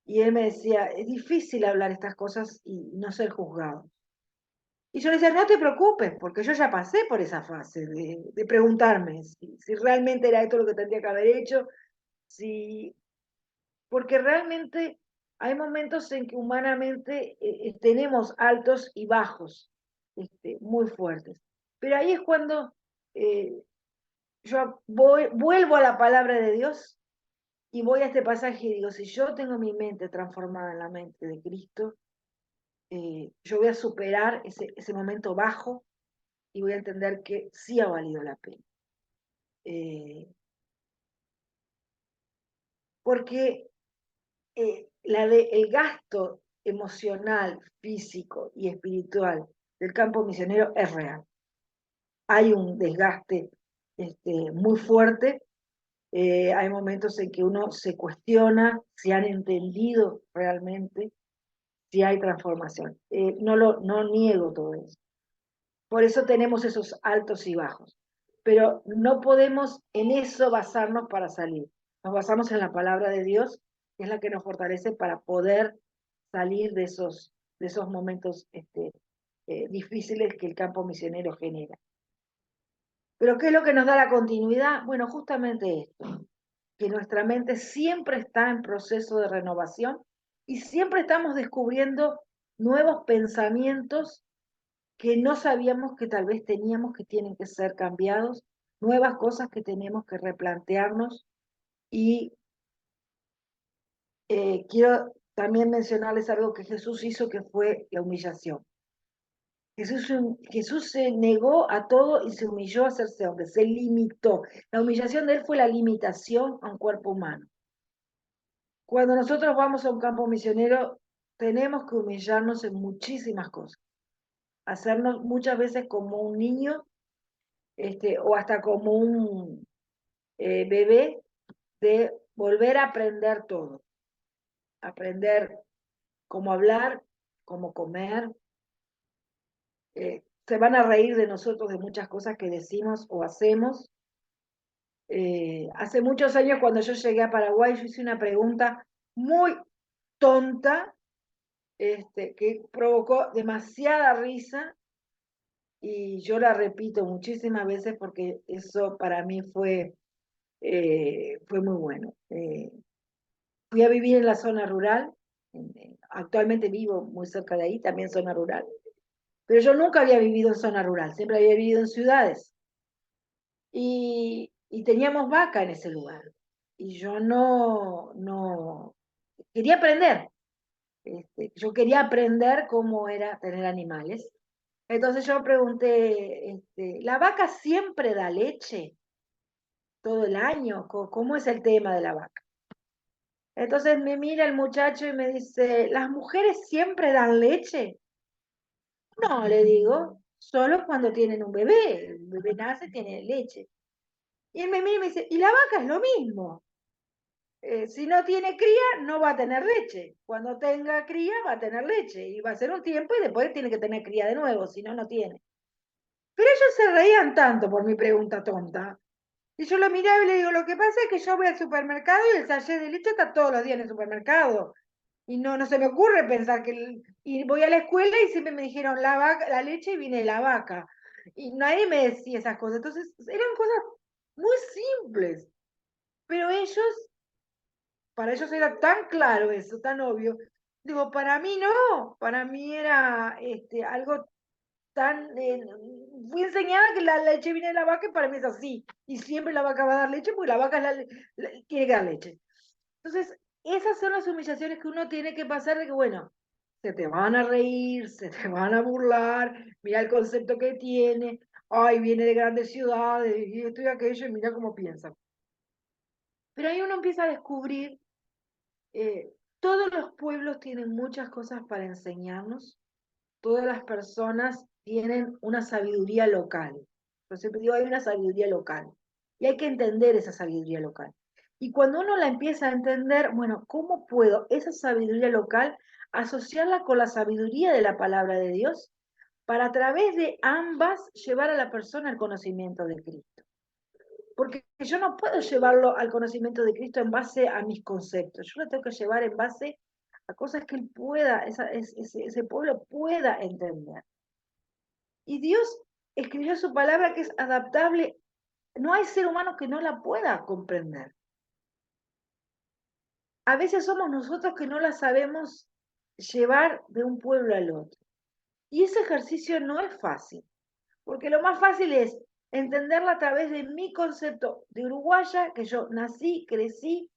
Y él me decía, es difícil hablar estas cosas y no ser juzgado. Y yo le decía, no te preocupes, porque yo ya pasé por esa fase de preguntarme si realmente era esto lo que tendría que haber hecho, si, porque realmente hay momentos en que humanamente tenemos altos y bajos, muy fuertes. Pero ahí es cuando eh, yo vuelvo a la palabra de Dios y voy a este pasaje y digo, si yo tengo mi mente transformada en la mente de Cristo, yo voy a superar ese momento bajo y voy a entender que sí ha valido la pena. Porque el gasto emocional, físico y espiritual del campo misionero es real. Hay un desgaste muy fuerte. Hay momentos en que uno se cuestiona si han entendido realmente, si hay transformación. No niego todo eso. Por eso tenemos esos altos y bajos. Pero no podemos en eso basarnos para salir. Nos basamos en la palabra de Dios, que es la que nos fortalece para poder salir de esos momentos difíciles que el campo misionero genera. Pero ¿qué es lo que nos da la continuidad? Bueno, justamente esto, que nuestra mente siempre está en proceso de renovación y siempre estamos descubriendo nuevos pensamientos que no sabíamos que tal vez teníamos, que tienen que ser cambiados, nuevas cosas que tenemos que replantearnos. Y quiero también mencionarles algo que Jesús hizo, que fue la humillación. Jesús se negó a todo y se humilló a hacerse hombre, se limitó. La humillación de él fue la limitación a un cuerpo humano. Cuando nosotros vamos a un campo misionero, tenemos que humillarnos en muchísimas cosas, hacernos muchas veces como un niño, o hasta como un bebé, de volver a aprender todo, aprender cómo hablar, cómo comer. Se van a reír de nosotros de muchas cosas que decimos o hacemos. Hace muchos años, cuando yo llegué a Paraguay, yo hice una pregunta muy tonta, que provocó demasiada risa, y yo la repito muchísimas veces porque eso para mí fue muy bueno. Fui a vivir en la zona rural, actualmente vivo muy cerca de ahí, también zona rural, pero yo nunca había vivido en zona rural, siempre había vivido en ciudades. Y teníamos vaca en ese lugar. Y yo no quería aprender. Yo quería aprender cómo era tener animales. Entonces yo pregunté, ¿la vaca siempre da leche todo el año? ¿Cómo es el tema de la vaca? Entonces me mira el muchacho y me dice, ¿las mujeres siempre dan leche? No, le digo, solo cuando tienen un bebé. El bebé nace, tiene leche. Y él me mira y me dice, y la vaca es lo mismo. Si no tiene cría, no va a tener leche. Cuando tenga cría, va a tener leche. Y va a ser un tiempo y después tiene que tener cría de nuevo, si no, no tiene. Pero ellos se reían tanto por mi pregunta tonta. Y yo lo miraba y le digo, lo que pasa es que yo voy al supermercado y el sachet de leche está todos los días en el supermercado. Y no se me ocurre pensar y voy a la escuela y siempre me dijeron la vaca, la leche viene de la vaca. Y nadie me decía esas cosas. Entonces, eran cosas muy simples. Pero para ellos era tan claro eso, tan obvio. Digo, para mí no, para mí era algo tan... fui enseñada que la leche viene de la vaca y para mí es así. Y siempre la vaca va a dar leche porque la vaca tiene que dar leche. Entonces, esas son las humillaciones que uno tiene que pasar de que, bueno, se te van a reír, se te van a burlar, mira el concepto que tiene, ay, viene de grandes ciudades, y esto y aquello, y mira cómo piensa. Pero ahí uno empieza a descubrir, todos los pueblos tienen muchas cosas para enseñarnos, todas las personas tienen una sabiduría local. Yo siempre digo, hay una sabiduría local, y hay que entender esa sabiduría local. Y cuando uno la empieza a entender, bueno, ¿cómo puedo esa sabiduría local asociarla con la sabiduría de la palabra de Dios para a través de ambas llevar a la persona al conocimiento de Cristo? Porque yo no puedo llevarlo al conocimiento de Cristo en base a mis conceptos, yo lo tengo que llevar en base a cosas que él pueda, ese pueblo pueda entender. Y Dios escribió su palabra que es adaptable, no hay ser humano que no la pueda comprender. A veces somos nosotros que no la sabemos llevar de un pueblo al otro. Y ese ejercicio no es fácil, porque lo más fácil es entenderla a través de mi concepto de uruguaya, que yo nací, crecí,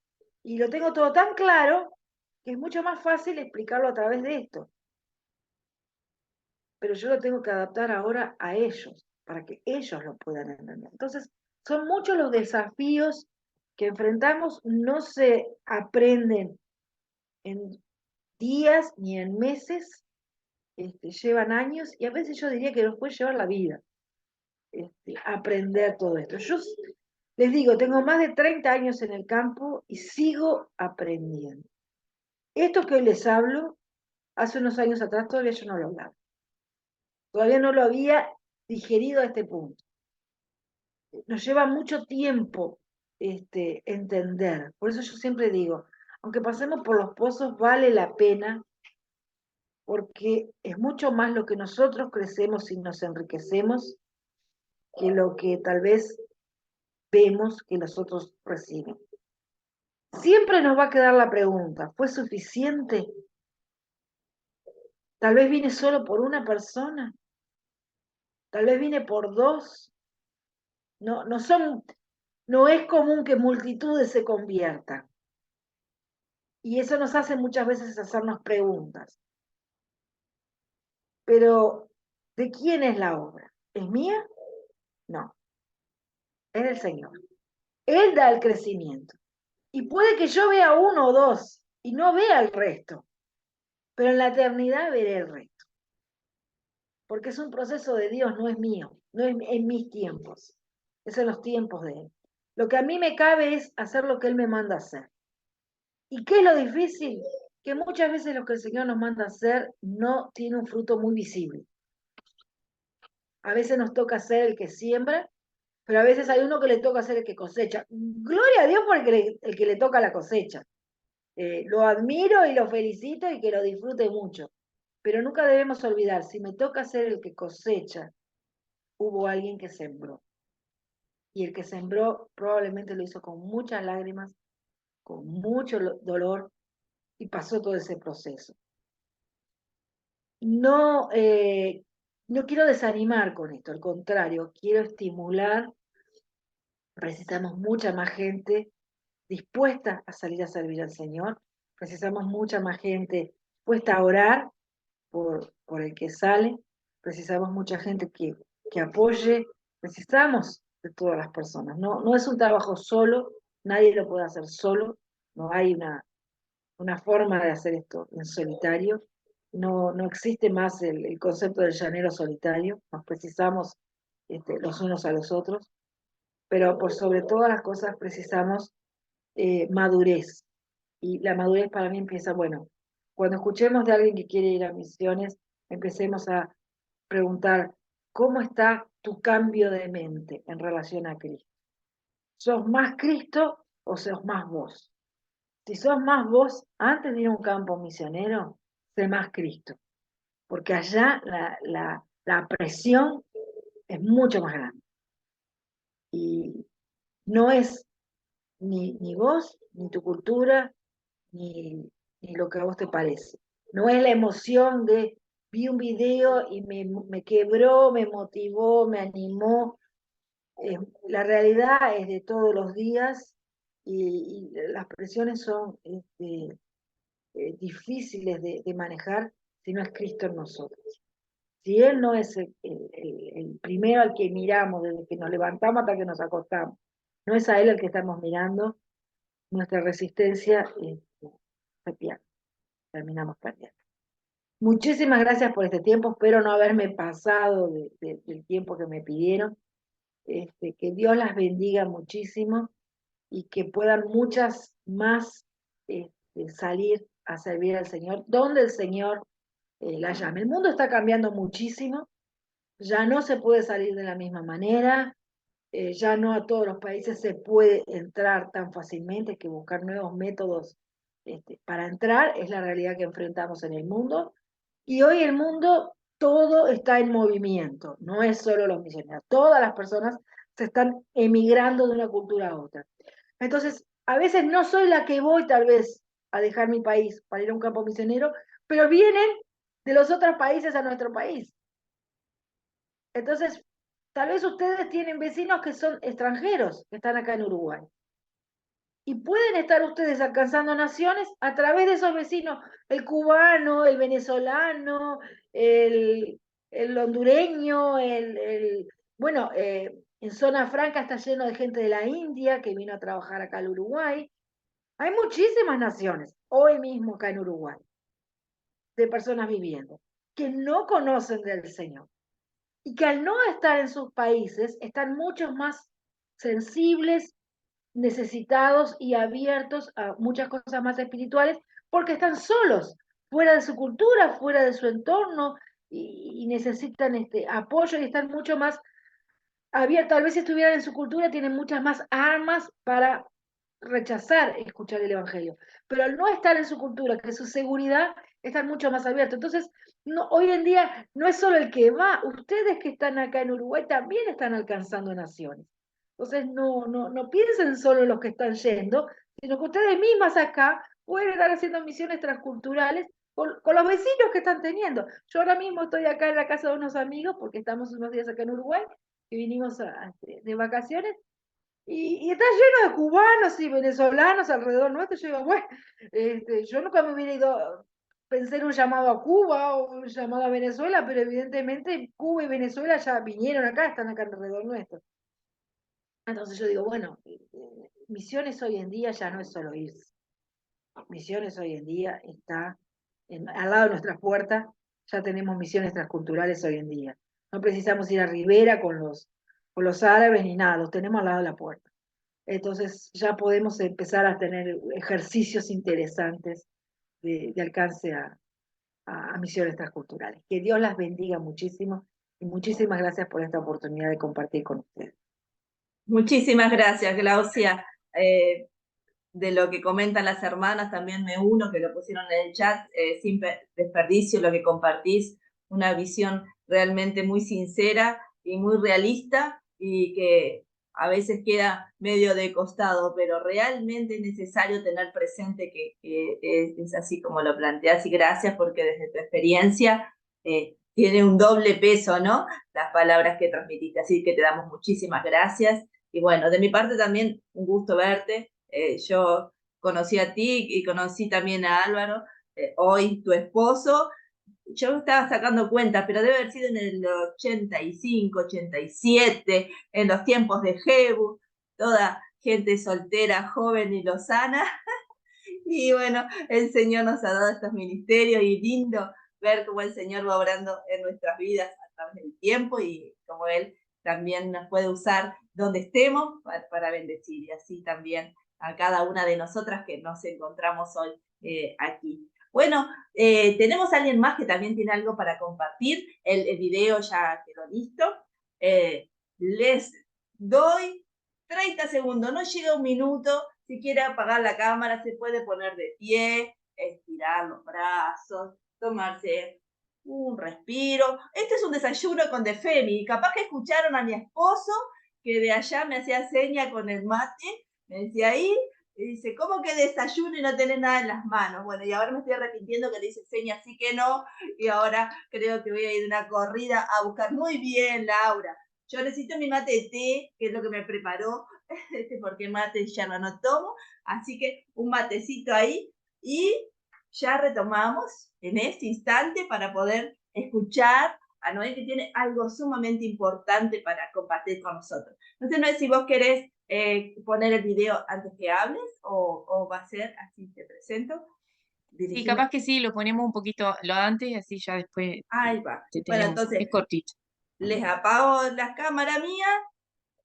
y lo tengo todo tan claro, que es mucho más fácil explicarlo a través de esto. Pero yo lo tengo que adaptar ahora a ellos, para que ellos lo puedan entender. Entonces, son muchos los desafíos que enfrentamos, no se aprenden en días ni en meses, llevan años, y a veces yo diría que nos puede llevar la vida, aprender todo esto. Yo les digo, tengo más de 30 años en el campo y sigo aprendiendo. Esto que hoy les hablo, hace unos años atrás todavía yo no lo hablaba. Todavía no lo había digerido a este punto. Nos lleva mucho tiempo entender. Por eso yo siempre digo, aunque pasemos por los pozos, vale la pena, porque es mucho más lo que nosotros crecemos y nos enriquecemos que lo que tal vez vemos que los otros reciben. Siempre nos va a quedar la pregunta, ¿fue suficiente? Tal vez vine solo por una persona, tal vez vine por dos. No es común que multitudes se conviertan. Y eso nos hace muchas veces hacernos preguntas. Pero, ¿de quién es la obra? ¿Es mía? No, es del Señor. Él da el crecimiento. Y puede que yo vea uno o dos y no vea el resto, pero en la eternidad veré el resto. Porque es un proceso de Dios, no es mío, no es en mis tiempos, es en los tiempos de Él. Lo que a mí me cabe es hacer lo que Él me manda hacer. ¿Y qué es lo difícil? Que muchas veces lo que el Señor nos manda hacer no tiene un fruto muy visible. A veces nos toca ser el que siembra, pero a veces hay uno que le toca ser el que cosecha. Gloria a Dios por el que le toca la cosecha. Lo admiro y lo felicito y que lo disfrute mucho. Pero nunca debemos olvidar, si me toca ser el que cosecha, hubo alguien que sembró. Y el que sembró probablemente lo hizo con muchas lágrimas, con mucho dolor, y pasó todo ese proceso. No, no quiero desanimar con esto, al contrario, quiero estimular. Precisamos mucha más gente dispuesta a salir a servir al Señor. Precisamos mucha más gente dispuesta a orar por el que sale. Precisamos mucha gente que apoye. Necesitamos de todas las personas. No es un trabajo solo, nadie lo puede hacer solo. No hay una forma de hacer esto en solitario. No existe más el concepto del llanero solitario. Nos precisamos los unos a los otros. Pero por sobre todas las cosas precisamos madurez. Y la madurez para mí empieza, bueno, cuando escuchemos de alguien que quiere ir a misiones, empecemos a preguntar, ¿cómo está tu cambio de mente en relación a Cristo? ¿Sos más Cristo o sos más vos? Si sos más vos, antes de ir a un campo misionero, sé más Cristo, porque allá la presión es mucho más grande. Y no es ni vos, ni tu cultura, ni lo que a vos te parece. No es la emoción de vi un video y me quebró, me motivó, me animó. La realidad es de todos los días y las presiones son difíciles de manejar si no es Cristo en nosotros. Si Él no es el primero al que miramos desde que nos levantamos hasta que nos acostamos, no es a Él el que estamos mirando, nuestra resistencia se pierde, terminamos perdiendo. Muchísimas gracias por este tiempo, espero no haberme pasado del tiempo que me pidieron. Que Dios las bendiga muchísimo y que puedan muchas más salir a servir al Señor, donde el Señor la llame. El mundo está cambiando muchísimo, ya no se puede salir de la misma manera, ya no a todos los países se puede entrar tan fácilmente, hay que buscar nuevos métodos para entrar, es la realidad que enfrentamos en el mundo. Y hoy el mundo todo está en movimiento, no es solo los misioneros, todas las personas se están emigrando de una cultura a otra. Entonces, a veces no soy la que voy tal vez a dejar mi país para ir a un campo misionero, pero vienen de los otros países a nuestro país. Entonces, tal vez ustedes tienen vecinos que son extranjeros, que están acá en Uruguay. Y pueden estar ustedes alcanzando naciones a través de esos vecinos, el cubano, el venezolano, el hondureño, bueno, en Zona Franca está lleno de gente de la India que vino a trabajar acá al Uruguay. Hay muchísimas naciones, hoy mismo acá en Uruguay, de personas viviendo, que no conocen del Señor. Y que al no estar en sus países, están mucho más sensibles, necesitados y abiertos a muchas cosas más espirituales, porque están solos, fuera de su cultura, fuera de su entorno, y necesitan apoyo y están mucho más abiertos. Tal vez si estuvieran en su cultura, tienen muchas más armas para rechazar escuchar el Evangelio. Pero al no estar en su cultura, que es su seguridad, están mucho más abiertos. Entonces, no, hoy en día no es solo el que va, ustedes que están acá en Uruguay también están alcanzando naciones. Entonces, no piensen solo en los que están yendo, sino que ustedes mismas acá pueden estar haciendo misiones transculturales con los vecinos que están teniendo. Yo ahora mismo estoy acá en la casa de unos amigos, porque estamos unos días acá en Uruguay, que vinimos de vacaciones, y está lleno de cubanos y venezolanos alrededor nuestro. Yo digo, bueno, yo nunca me hubiera ido, pensé en un llamado a Cuba o un llamado a Venezuela, pero evidentemente Cuba y Venezuela ya vinieron acá, están acá alrededor nuestro. Entonces yo digo, bueno, misiones hoy en día ya no es solo irse. Misiones hoy en día está al lado de nuestras puertas, ya tenemos misiones transculturales hoy en día. No precisamos ir a Rivera con los árabes ni nada, los tenemos al lado de la puerta. Entonces ya podemos empezar a tener ejercicios interesantes de alcance a misiones transculturales. Que Dios las bendiga muchísimo y muchísimas gracias por esta oportunidad de compartir con ustedes. Muchísimas gracias, Glaucia. De lo que comentan las hermanas, también me uno, que lo pusieron en el chat, sin desperdicio lo que compartís, una visión realmente muy sincera y muy realista, y que a veces queda medio de costado, pero realmente es necesario tener presente que es así como lo planteás, y gracias porque desde tu experiencia tiene un doble peso, ¿no? Las palabras que transmitiste, así que te damos muchísimas gracias. Y bueno, de mi parte también un gusto verte. Yo conocí a ti y conocí también a Álvaro, hoy tu esposo. Yo estaba sacando cuentas, pero debe haber sido en el 85, 87, en los tiempos de Jebu, toda gente soltera, joven y lozana. Y bueno, el Señor nos ha dado estos ministerios, y lindo ver cómo el Señor va obrando en nuestras vidas a través del tiempo, y cómo Él también nos puede usar donde estemos para bendecir, y así también a cada una de nosotras que nos encontramos hoy aquí. Bueno, tenemos a alguien más que también tiene algo para compartir. El video ya quedó listo. Les doy 30 segundos, no llega un minuto. Si quiere apagar la cámara, se puede poner de pie, estirar los brazos, tomarse un respiro. Este es un desayuno con Defemi. Capaz que escucharon a mi esposo, que de allá me hacía seña con el mate, me decía ahí, y dice, ¿cómo que desayuno y no tenés nada en las manos? Bueno, y ahora me estoy arrepintiendo que le dice seña, así que no, y ahora creo que voy a ir a una corrida a buscar. Muy bien, Laura. Yo necesito mi mate de té, que es lo que me preparó, porque mate ya no tomo, así que un matecito ahí, y ya retomamos en este instante para poder escuchar a Noé, que tiene algo sumamente importante para compartir con nosotros. No sé, Noé, si vos querés poner el video antes que hables, o va a ser así, te presento. Sí, capaz que sí, lo ponemos un poquito lo antes, así ya después Ahí va. te Bueno, tenemos. entonces, Es cortito. les apago la cámara mía,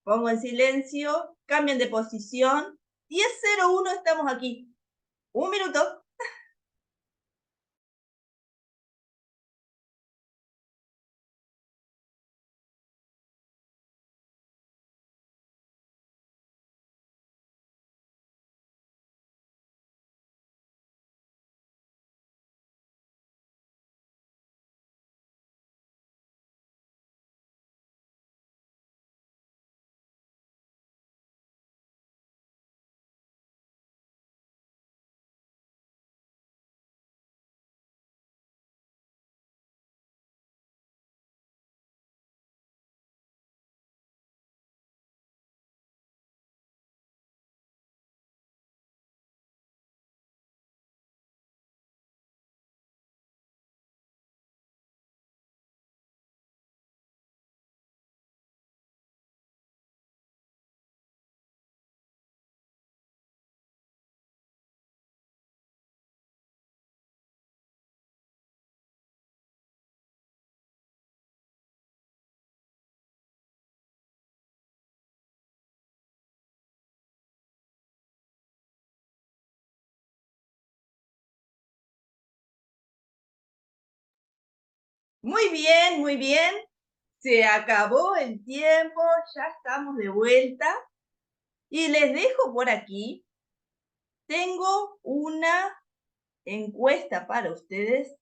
pongo en silencio, cambien de posición, 10:01 estamos aquí. 1 minuto. Muy bien, muy bien. Se acabó el tiempo, ya estamos de vuelta. Y les dejo por aquí. Tengo una encuesta para ustedes.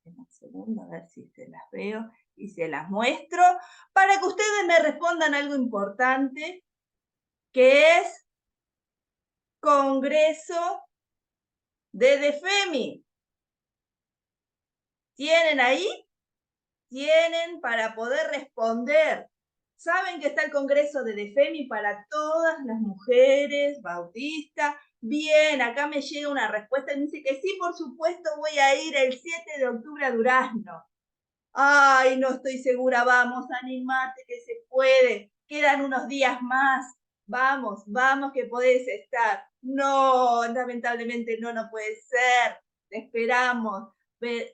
Un segundo, a ver si se las veo y se las muestro. Para que ustedes me respondan algo importante, que es Congreso de DEFEMI. ¿Tienen ahí? Tienen para poder responder. ¿Saben que está el Congreso de DEFEMI para todas las mujeres bautistas? Bien, acá me llega una respuesta y me dice que sí, por supuesto, voy a ir el 7 de octubre a Durazno. Ay, no estoy segura, vamos, animate que se puede. Quedan unos días más. Vamos, vamos que podés estar. No, lamentablemente no puede ser. Te esperamos.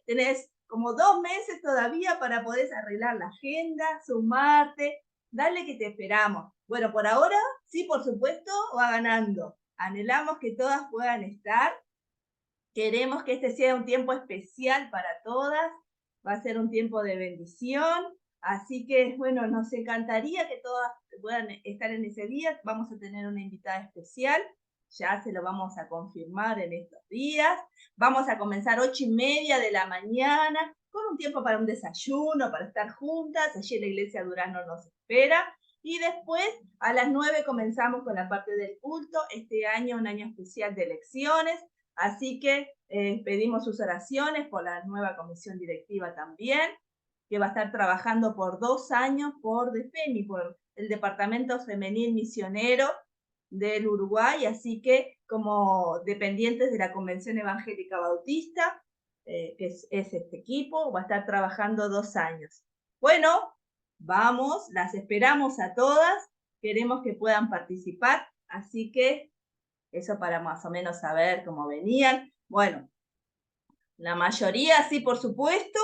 Tenés como 2 meses todavía para poder arreglar la agenda, sumarte. Dale que te esperamos. Bueno, por ahora, sí, por supuesto, va ganando. Anhelamos que todas puedan estar. Queremos que este sea un tiempo especial para todas. Va a ser un tiempo de bendición. Así que, bueno, nos encantaría que todas puedan estar en ese día. Vamos a tener una invitada especial. Ya se lo vamos a confirmar en estos días. Vamos a comenzar 8:30 de la mañana, con un tiempo para un desayuno, para estar juntas. Allí en la iglesia Durazno nos espera. Y después, a las 9 comenzamos con la parte del culto. Este año, un año especial de elecciones. Así que pedimos sus oraciones por la nueva comisión directiva también, que va a estar trabajando por 2 años por DEFEMI, por el Departamento Femenil Misionero del Uruguay, así que como dependientes de la Convención Evangélica Bautista, que es este equipo, va a estar trabajando 2 años. Bueno, vamos, las esperamos a todas, queremos que puedan participar, así que eso para más o menos saber cómo venían. Bueno, la mayoría sí, por supuesto,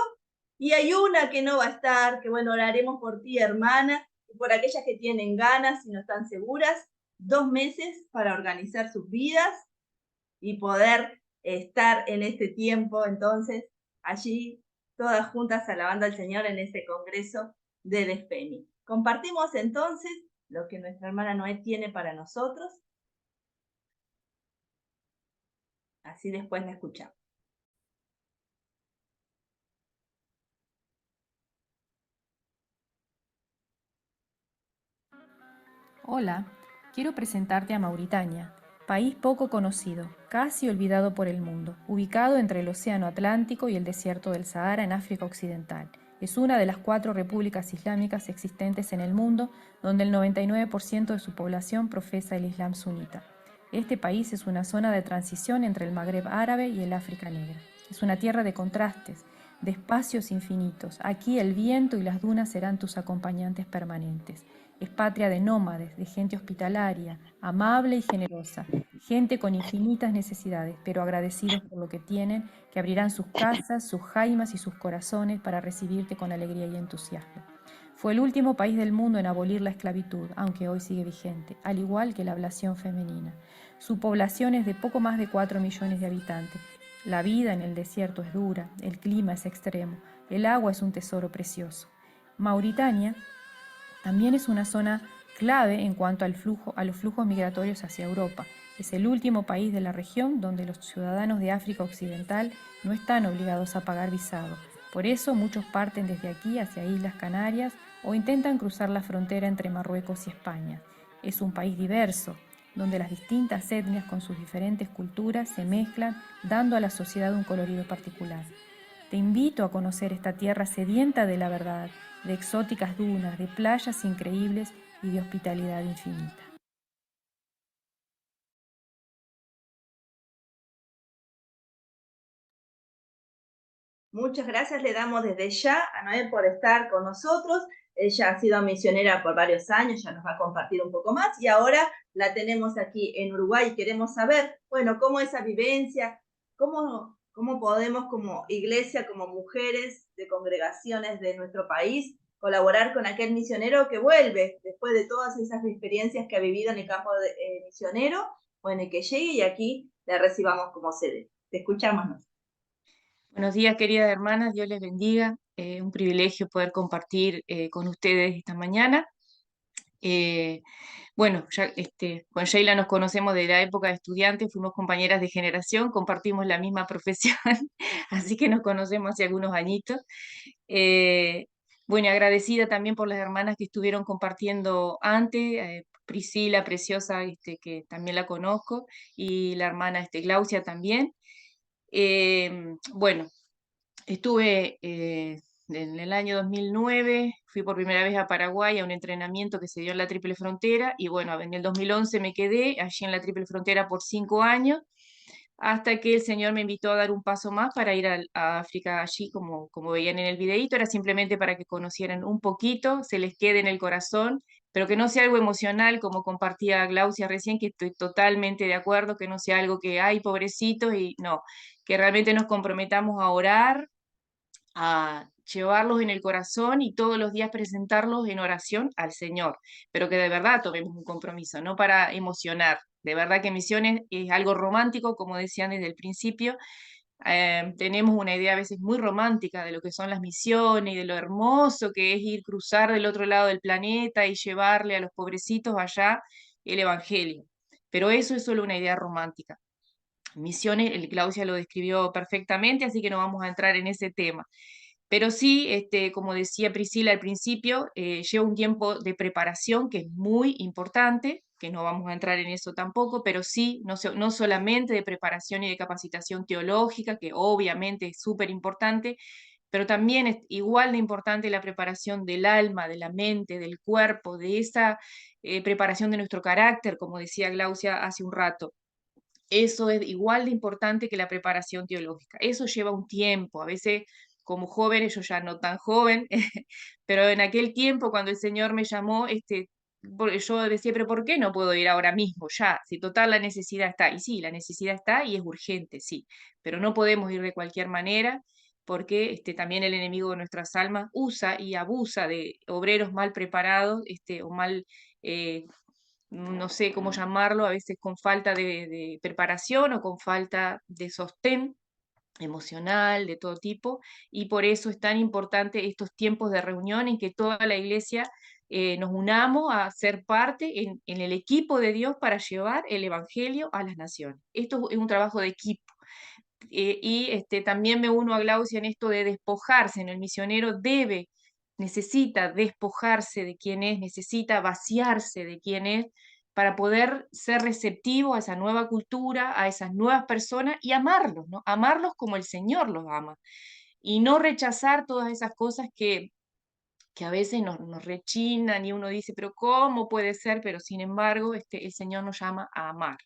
y hay una que no va a estar, que bueno, oraremos por ti, hermana, y por aquellas que tienen ganas y no están seguras, 2 meses para organizar sus vidas y poder estar en este tiempo, entonces, allí, todas juntas alabando al Señor en este congreso de DEFEMI. Compartimos entonces lo que nuestra hermana Noé tiene para nosotros. Así después la escuchamos. Hola, quiero presentarte a Mauritania, país poco conocido, casi olvidado por el mundo, ubicado entre el Océano Atlántico y el desierto del Sahara en África Occidental. Es una de las 4 repúblicas islámicas existentes en el mundo, donde el 99% de su población profesa el Islam sunita. Este país es una zona de transición entre el Magreb árabe y el África negra. Es una tierra de contrastes, de espacios infinitos. Aquí el viento y las dunas serán tus acompañantes permanentes. Es patria de nómades, de gente hospitalaria, amable y generosa, gente con infinitas necesidades, pero agradecidos por lo que tienen, que abrirán sus casas, sus jaimas y sus corazones para recibirte con alegría y entusiasmo. Fue el último país del mundo en abolir la esclavitud, aunque hoy sigue vigente, al igual que la ablación femenina. Su población es de poco más de 4 millones de habitantes. La vida en el desierto es dura, el clima es extremo, el agua es un tesoro precioso. Mauritania también es una zona clave en cuanto a los flujos migratorios hacia Europa. Es el último país de la región donde los ciudadanos de África Occidental no están obligados a pagar visado. Por eso muchos parten desde aquí hacia Islas Canarias o intentan cruzar la frontera entre Marruecos y España. Es un país diverso, donde las distintas etnias con sus diferentes culturas se mezclan, dando a la sociedad un colorido particular. Te invito a conocer esta tierra sedienta de la verdad, de exóticas dunas, de playas increíbles y de hospitalidad infinita. Muchas gracias le damos desde ya a Noel por estar con nosotros. Ella ha sido misionera por varios años, ya nos va a compartir un poco más y ahora la tenemos aquí en Uruguay y queremos saber, bueno, cómo esa vivencia, cómo podemos como iglesia, como mujeres de congregaciones de nuestro país, colaborar con aquel misionero que vuelve después de todas esas experiencias que ha vivido en el campo misionero, bueno, y que llegue y aquí la recibamos como sede. Te escuchamos, ¿no? Buenos días, queridas hermanas, Dios les bendiga. Un privilegio poder compartir con ustedes esta mañana. Bueno, ya con Sheila nos conocemos de la época de estudiantes, fuimos compañeras de generación, compartimos la misma profesión, así que nos conocemos hace algunos añitos. Bueno, y agradecida también por las hermanas que estuvieron compartiendo antes, Priscila, preciosa, que también la conozco, y la hermana Glaucia también. Bueno, estuve en el año 2009, fui por primera vez a Paraguay a un entrenamiento que se dio en la Triple Frontera y bueno, en el 2011 me quedé allí en la Triple Frontera por 5 años hasta que el Señor me invitó a dar un paso más para ir a África allí, como veían en el videíto, era simplemente para que conocieran un poquito, se les quede en el corazón, pero que no sea algo emocional, como compartía Glaucia recién, que estoy totalmente de acuerdo, que no sea algo que, ay, pobrecitos, y no, que realmente nos comprometamos a orar, a llevarlos en el corazón y todos los días presentarlos en oración al Señor, pero que de verdad tomemos un compromiso, no para emocionar. De verdad que misiones es algo romántico, como decían desde el principio. Tenemos una idea a veces muy romántica de lo que son las misiones y de lo hermoso que es ir cruzar del otro lado del planeta y llevarle a los pobrecitos allá el Evangelio. Pero eso es solo una idea romántica. Misiones, el Claudia lo describió perfectamente, así que no vamos a entrar en ese tema. Pero sí, como decía Priscila al principio, lleva un tiempo de preparación que es muy importante, que no vamos a entrar en eso tampoco, pero sí, no solamente de preparación y de capacitación teológica, que obviamente es súper importante, pero también es igual de importante la preparación del alma, de la mente, del cuerpo, de esa preparación de nuestro carácter, como decía Glaucia hace un rato. Eso es igual de importante que la preparación teológica. Eso lleva un tiempo, a veces como joven, yo ya no tan joven, pero en aquel tiempo cuando el Señor me llamó, yo decía, pero ¿por qué no puedo ir ahora mismo, ya? Si total la necesidad está. Y sí, la necesidad está y es urgente, sí, pero no podemos ir de cualquier manera porque también el enemigo de nuestras almas usa y abusa de obreros mal preparados o mal no sé cómo llamarlo, a veces con falta de preparación o con falta de sostén emocional, de todo tipo, y por eso es tan importante estos tiempos de reunión en que toda la iglesia nos unamos a ser parte en el equipo de Dios para llevar el Evangelio a las naciones. Esto es un trabajo de equipo. También me uno a Glaucia en esto de despojarse, el misionero necesita despojarse de quién es, necesita vaciarse de quién es para poder ser receptivo a esa nueva cultura, a esas nuevas personas y amarlos, ¿no? Amarlos como el Señor los ama y no rechazar todas esas cosas que a veces nos rechinan y uno dice, pero ¿cómo puede ser? Pero sin embargo, el Señor nos llama a amar.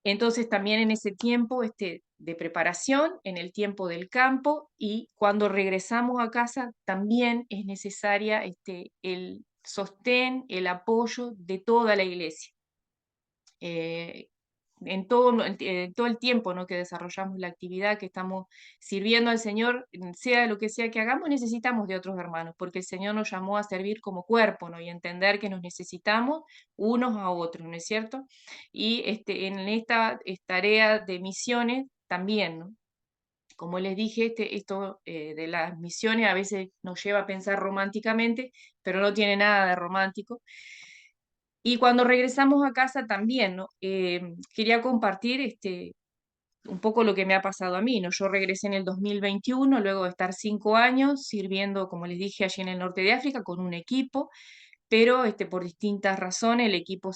Entonces también en ese tiempo de preparación, en el tiempo del campo y cuando regresamos a casa también es necesaria el sostén, el apoyo de toda la iglesia. en todo el tiempo, ¿no?, que desarrollamos la actividad, que estamos sirviendo al Señor, sea lo que sea que hagamos, necesitamos de otros hermanos, porque el Señor nos llamó a servir como cuerpo, ¿no?, y entender que nos necesitamos unos a otros, ¿no es cierto? Y en esta tarea de misiones también, ¿no? Como les dije, esto de las misiones a veces nos lleva a pensar románticamente, pero no tiene nada de romántico. Y cuando regresamos a casa también, ¿no? Quería compartir un poco lo que me ha pasado a mí, ¿no? Yo regresé en el 2021, luego de estar 5 años sirviendo, como les dije, allí en el norte de África con un equipo, pero por distintas razones el equipo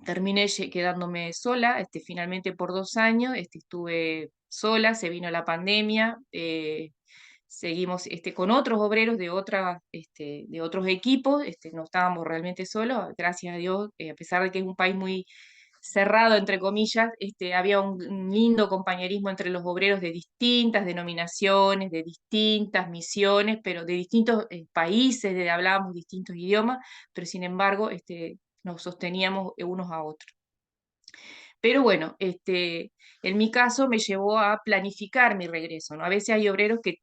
terminé quedándome sola, finalmente por 2 años, estuve sola, se vino la pandemia, seguimos con otros obreros de otros equipos, no estábamos realmente solos, gracias a Dios, a pesar de que es un país muy cerrado, entre comillas, había un lindo compañerismo entre los obreros de distintas denominaciones, de distintas misiones, pero de distintos países, hablábamos distintos idiomas, pero sin embargo nos sosteníamos unos a otros. Pero bueno, en mi caso me llevó a planificar mi regreso, ¿no? A veces hay obreros que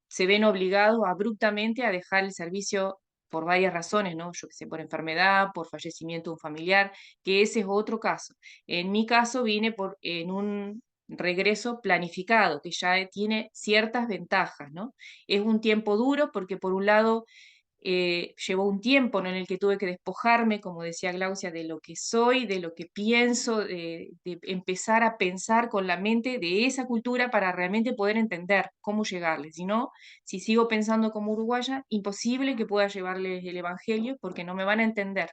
se ven obligados abruptamente a dejar el servicio por varias razones, ¿no? Yo qué sé, por enfermedad, por fallecimiento de un familiar, que ese es otro caso. En mi caso vine en un regreso planificado, que ya tiene ciertas ventajas, ¿no? Es un tiempo duro porque por un lado llevó un tiempo, ¿no?, en el que tuve que despojarme, como decía Glaucia, de lo que soy, de lo que pienso, de empezar a pensar con la mente de esa cultura para realmente poder entender cómo llegarles. Si no, si sigo pensando como uruguaya, imposible que pueda llevarles el Evangelio porque no me van a entender.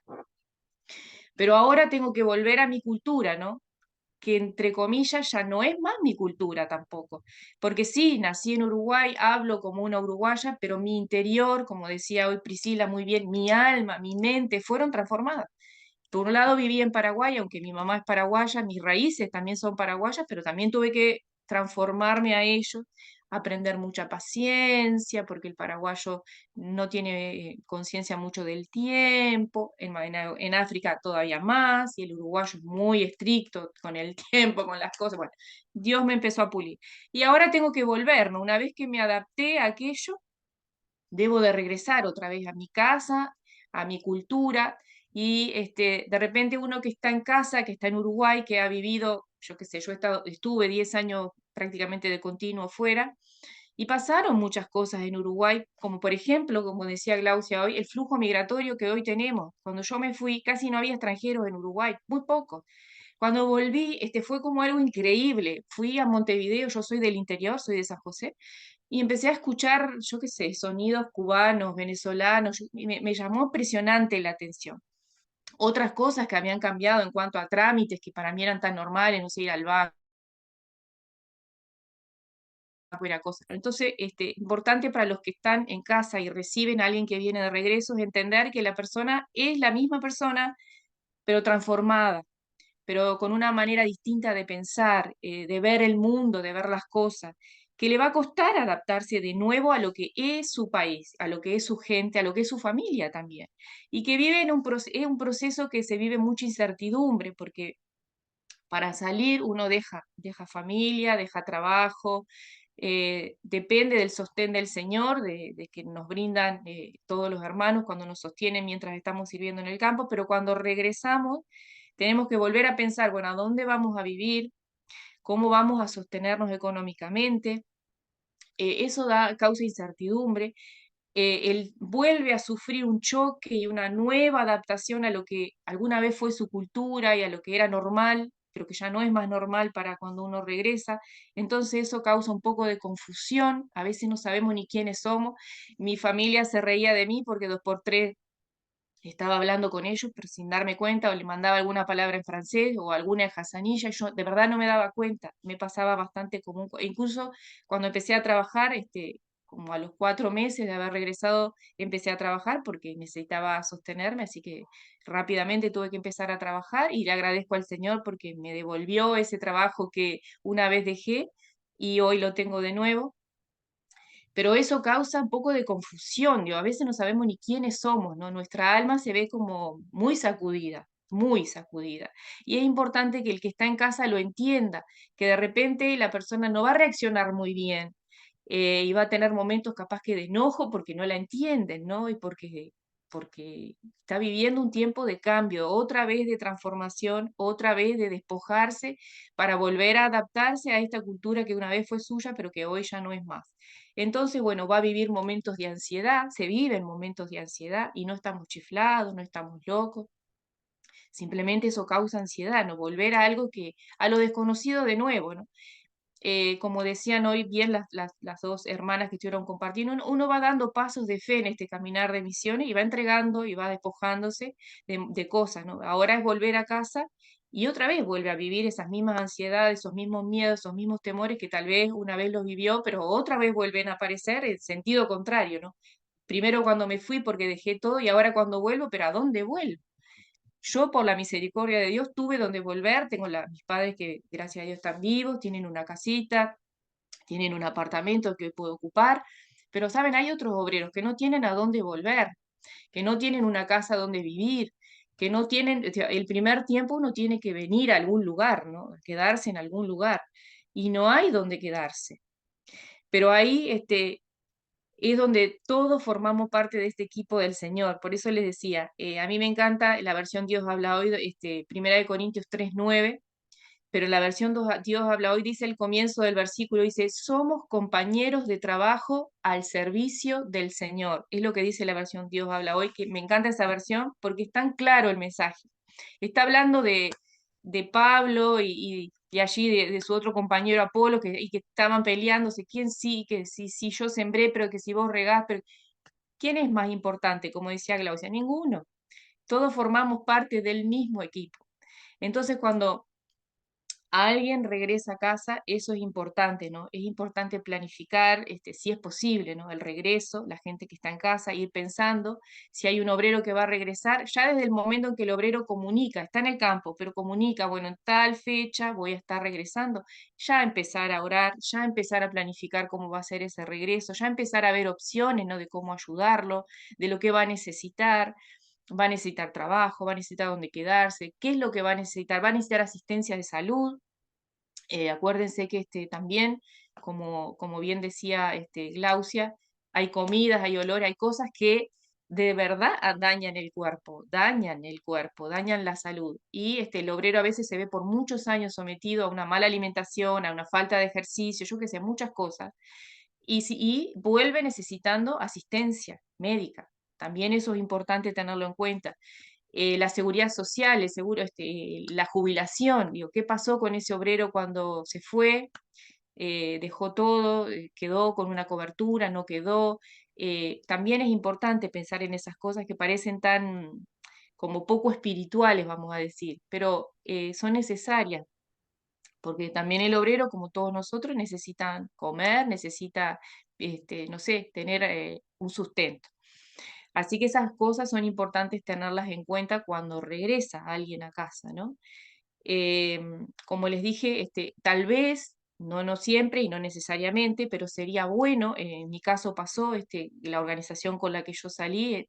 Pero ahora tengo que volver a mi cultura, ¿no?, que entre comillas ya no es más mi cultura tampoco, porque sí, nací en Uruguay, hablo como una uruguaya, pero mi interior, como decía hoy Priscila muy bien, mi alma, mi mente fueron transformadas. Por un lado viví en Paraguay, aunque mi mamá es paraguaya, mis raíces también son paraguayas, pero también tuve que transformarme a ellos, aprender mucha paciencia, porque el paraguayo no tiene conciencia mucho del tiempo, en África todavía más, y el uruguayo es muy estricto con el tiempo, con las cosas. Bueno, Dios me empezó a pulir. Y ahora tengo que volver, ¿no? Una vez que me adapté a aquello, debo de regresar otra vez a mi casa, a mi cultura, y de repente uno que está en casa, que está en Uruguay, que ha vivido, yo qué sé, estuve 10 años prácticamente de continuo fuera, y pasaron muchas cosas en Uruguay, como por ejemplo, como decía Glaucia hoy, el flujo migratorio que hoy tenemos. Cuando yo me fui, casi no había extranjeros en Uruguay, muy pocos. Cuando volví, fue como algo increíble. Fui a Montevideo, yo soy del interior, soy de San José, y empecé a escuchar, yo qué sé, sonidos cubanos, venezolanos, y me llamó impresionante la atención. Otras cosas que habían cambiado en cuanto a trámites que para mí eran tan normales, no sé, ir al banco, era cosa. Entonces, importante para los que están en casa y reciben a alguien que viene de regreso es entender que la persona es la misma persona, pero transformada, pero con una manera distinta de pensar, de ver el mundo, de ver las cosas, que le va a costar adaptarse de nuevo a lo que es su país, a lo que es su gente, a lo que es su familia también, y que vive en es un proceso que se vive mucha incertidumbre, porque para salir uno deja familia, deja trabajo, depende del sostén del Señor, de que nos brindan todos los hermanos cuando nos sostienen mientras estamos sirviendo en el campo, pero cuando regresamos tenemos que volver a pensar, bueno, ¿a dónde vamos a vivir? ¿Cómo vamos a sostenernos económicamente? Eso causa incertidumbre. Él vuelve a sufrir un choque y una nueva adaptación a lo que alguna vez fue su cultura y a lo que era normal, pero que ya no es más normal para cuando uno regresa. Entonces eso causa un poco de confusión, a veces no sabemos ni quiénes somos. Mi familia se reía de mí porque 2x3 estaba hablando con ellos, pero sin darme cuenta, o le mandaba alguna palabra en francés o alguna en hasanilla, y yo de verdad no me daba cuenta, me pasaba bastante común. Incluso cuando empecé a trabajar, como a los 4 meses de haber regresado, empecé a trabajar porque necesitaba sostenerme, así que rápidamente tuve que empezar a trabajar y le agradezco al Señor porque me devolvió ese trabajo que una vez dejé y hoy lo tengo de nuevo. Pero eso causa un poco de confusión, digo, a veces no sabemos ni quiénes somos, ¿no? Nuestra alma se ve como muy sacudida. muy sacudida. Y es importante que el que está en casa lo entienda, que de repente la persona no va a reaccionar muy bien, y va a tener momentos capaz que de enojo porque no la entienden, ¿no? Y porque está viviendo un tiempo de cambio, otra vez de transformación, otra vez de despojarse para volver a adaptarse a esta cultura que una vez fue suya, pero que hoy ya no es más. Entonces, bueno, va a vivir momentos de ansiedad, se viven momentos de ansiedad y no estamos chiflados, no estamos locos. Simplemente eso causa ansiedad, ¿no? Volver a algo a lo desconocido de nuevo, ¿no? Como decían hoy bien las dos hermanas que estuvieron compartiendo, uno va dando pasos de fe en este caminar de misiones y va entregando y va despojándose de cosas, ¿no? Ahora es volver a casa y otra vez vuelve a vivir esas mismas ansiedades, esos mismos miedos, esos mismos temores que tal vez una vez los vivió, pero otra vez vuelven a aparecer en sentido contrario, ¿no? Primero cuando me fui porque dejé todo y ahora cuando vuelvo, pero ¿a dónde vuelvo? Yo, por la misericordia de Dios, tuve donde volver. Tengo mis padres que, gracias a Dios, están vivos, tienen una casita, tienen un apartamento que puedo ocupar. Pero, ¿saben? Hay otros obreros que no tienen a dónde volver, que no tienen una casa donde vivir, que no tienen, o sea, el primer tiempo uno tiene que venir a algún lugar, ¿no? Quedarse en algún lugar. Y no hay donde quedarse. Pero ahí, es donde todos formamos parte de este equipo del Señor. Por eso les decía, a mí me encanta la versión Dios habla hoy, 1 Corintios 3:9, pero la versión Dios habla hoy dice el comienzo del versículo, dice, somos compañeros de trabajo al servicio del Señor. Es lo que dice la versión Dios habla hoy, que me encanta esa versión porque es tan claro el mensaje. Está hablando de Pablo y allí de su otro compañero Apolo, y que estaban peleándose, quién sí, que si yo sembré, pero que si vos regás, pero ¿quién es más importante? Como decía Glaucia, ninguno. Todos formamos parte del mismo equipo. Entonces, cuando alguien regresa a casa, eso es importante, ¿no? Es importante planificar, si es posible, ¿no? El regreso, la gente que está en casa, ir pensando si hay un obrero que va a regresar, ya desde el momento en que el obrero comunica, está en el campo, pero comunica, bueno, en tal fecha voy a estar regresando, ya empezar a orar, ya empezar a planificar cómo va a ser ese regreso, ya empezar a ver opciones, ¿no? De cómo ayudarlo, de lo que va a necesitar. Va a necesitar trabajo, va a necesitar dónde quedarse, qué es lo que va a necesitar, va a necesitar asistencia de salud. Acuérdense que también, como bien decía Glaucia, hay comidas, hay olor, hay cosas que de verdad dañan el cuerpo, dañan la salud. Y el obrero a veces se ve por muchos años sometido a una mala alimentación, a una falta de ejercicio, yo qué sé, muchas cosas, y vuelve necesitando asistencia médica. También eso es importante tenerlo en cuenta. La seguridad social, el seguro, la jubilación, digo, ¿qué pasó con ese obrero cuando se fue? Dejó todo, quedó con una cobertura, no quedó. También es importante pensar en esas cosas que parecen tan como poco espirituales, vamos a decir, pero son necesarias, porque también el obrero, como todos nosotros, necesitan comer, necesita, no sé, tener un sustento. Así que esas cosas son importantes tenerlas en cuenta cuando regresa alguien a casa, ¿no? Como les dije, tal vez, no siempre y no necesariamente, pero sería bueno, en mi caso pasó, la organización con la que yo salí,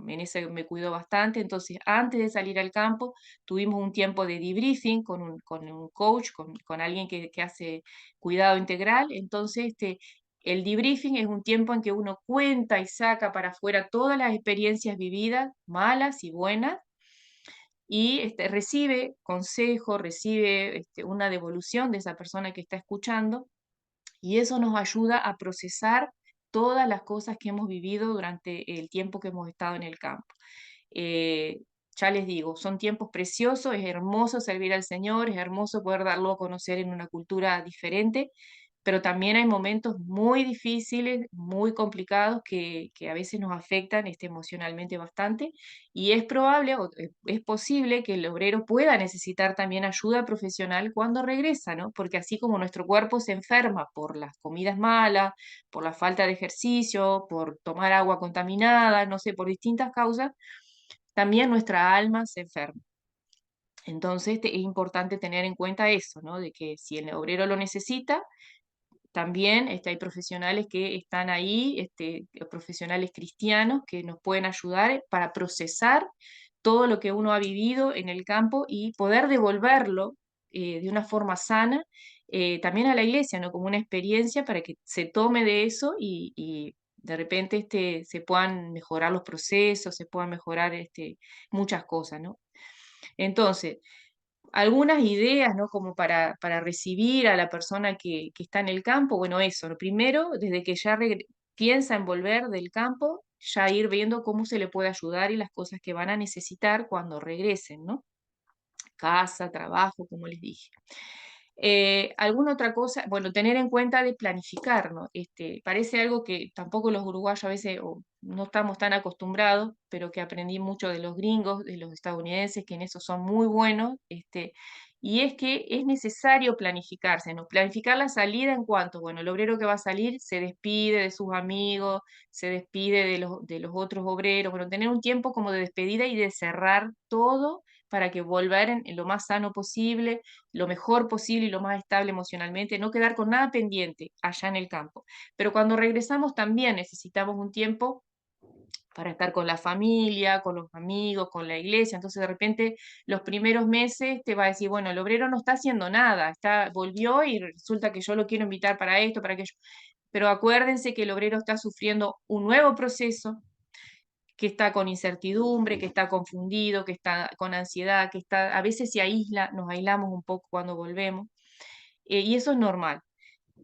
en ese me cuidó bastante, entonces antes de salir al campo tuvimos un tiempo de debriefing con un coach, con alguien que hace cuidado integral, entonces el debriefing es un tiempo en que uno cuenta y saca para afuera todas las experiencias vividas, malas y buenas, y recibe consejo, recibe una devolución de esa persona que está escuchando, y eso nos ayuda a procesar todas las cosas que hemos vivido durante el tiempo que hemos estado en el campo. Eh, ya les digo, son tiempos preciosos, es hermoso servir al Señor, es hermoso poder darlo a conocer en una cultura diferente, pero también hay momentos muy difíciles, muy complicados que a veces nos afectan emocionalmente bastante, y es probable o es posible que el obrero pueda necesitar también ayuda profesional cuando regresa, ¿no? Porque así como nuestro cuerpo se enferma por las comidas malas, por la falta de ejercicio, por tomar agua contaminada, no sé, por distintas causas, también nuestra alma se enferma. Entonces es importante tener en cuenta eso, ¿no? De que si el obrero lo necesita, también hay profesionales que están ahí, profesionales cristianos que nos pueden ayudar para procesar todo lo que uno ha vivido en el campo y poder devolverlo de una forma sana también a la iglesia, ¿no? Como una experiencia para que se tome de eso y de repente se puedan mejorar los procesos, se puedan mejorar muchas cosas, ¿no? Entonces, algunas ideas, ¿no? Como para recibir a la persona que está en el campo, bueno, eso, lo primero, desde que ya piensa en volver del campo, ya ir viendo cómo se le puede ayudar y las cosas que van a necesitar cuando regresen, ¿no? Casa, trabajo, como les dije. ¿Alguna otra cosa? Bueno, tener en cuenta de planificar, ¿no? Parece algo que tampoco los uruguayos a veces no estamos tan acostumbrados, pero que aprendí mucho de los gringos, de los estadounidenses, que en eso son muy buenos, y es que es necesario planificarse, ¿no? Planificar la salida en cuanto, bueno, el obrero que va a salir se despide de sus amigos, se despide de los otros obreros, bueno, tener un tiempo como de despedida y de cerrar todo para que volver en lo más sano posible, lo mejor posible y lo más estable emocionalmente, no quedar con nada pendiente allá en el campo. Pero cuando regresamos también necesitamos un tiempo para estar con la familia, con los amigos, con la iglesia. Entonces, de repente, los primeros meses te va a decir, bueno, el obrero no está haciendo nada, volvió y resulta que yo lo quiero invitar para esto, para aquello. Pero acuérdense que el obrero está sufriendo un nuevo proceso, que está con incertidumbre, que está confundido, que está con ansiedad, a veces se aísla, nos aislamos un poco cuando volvemos, y eso es normal.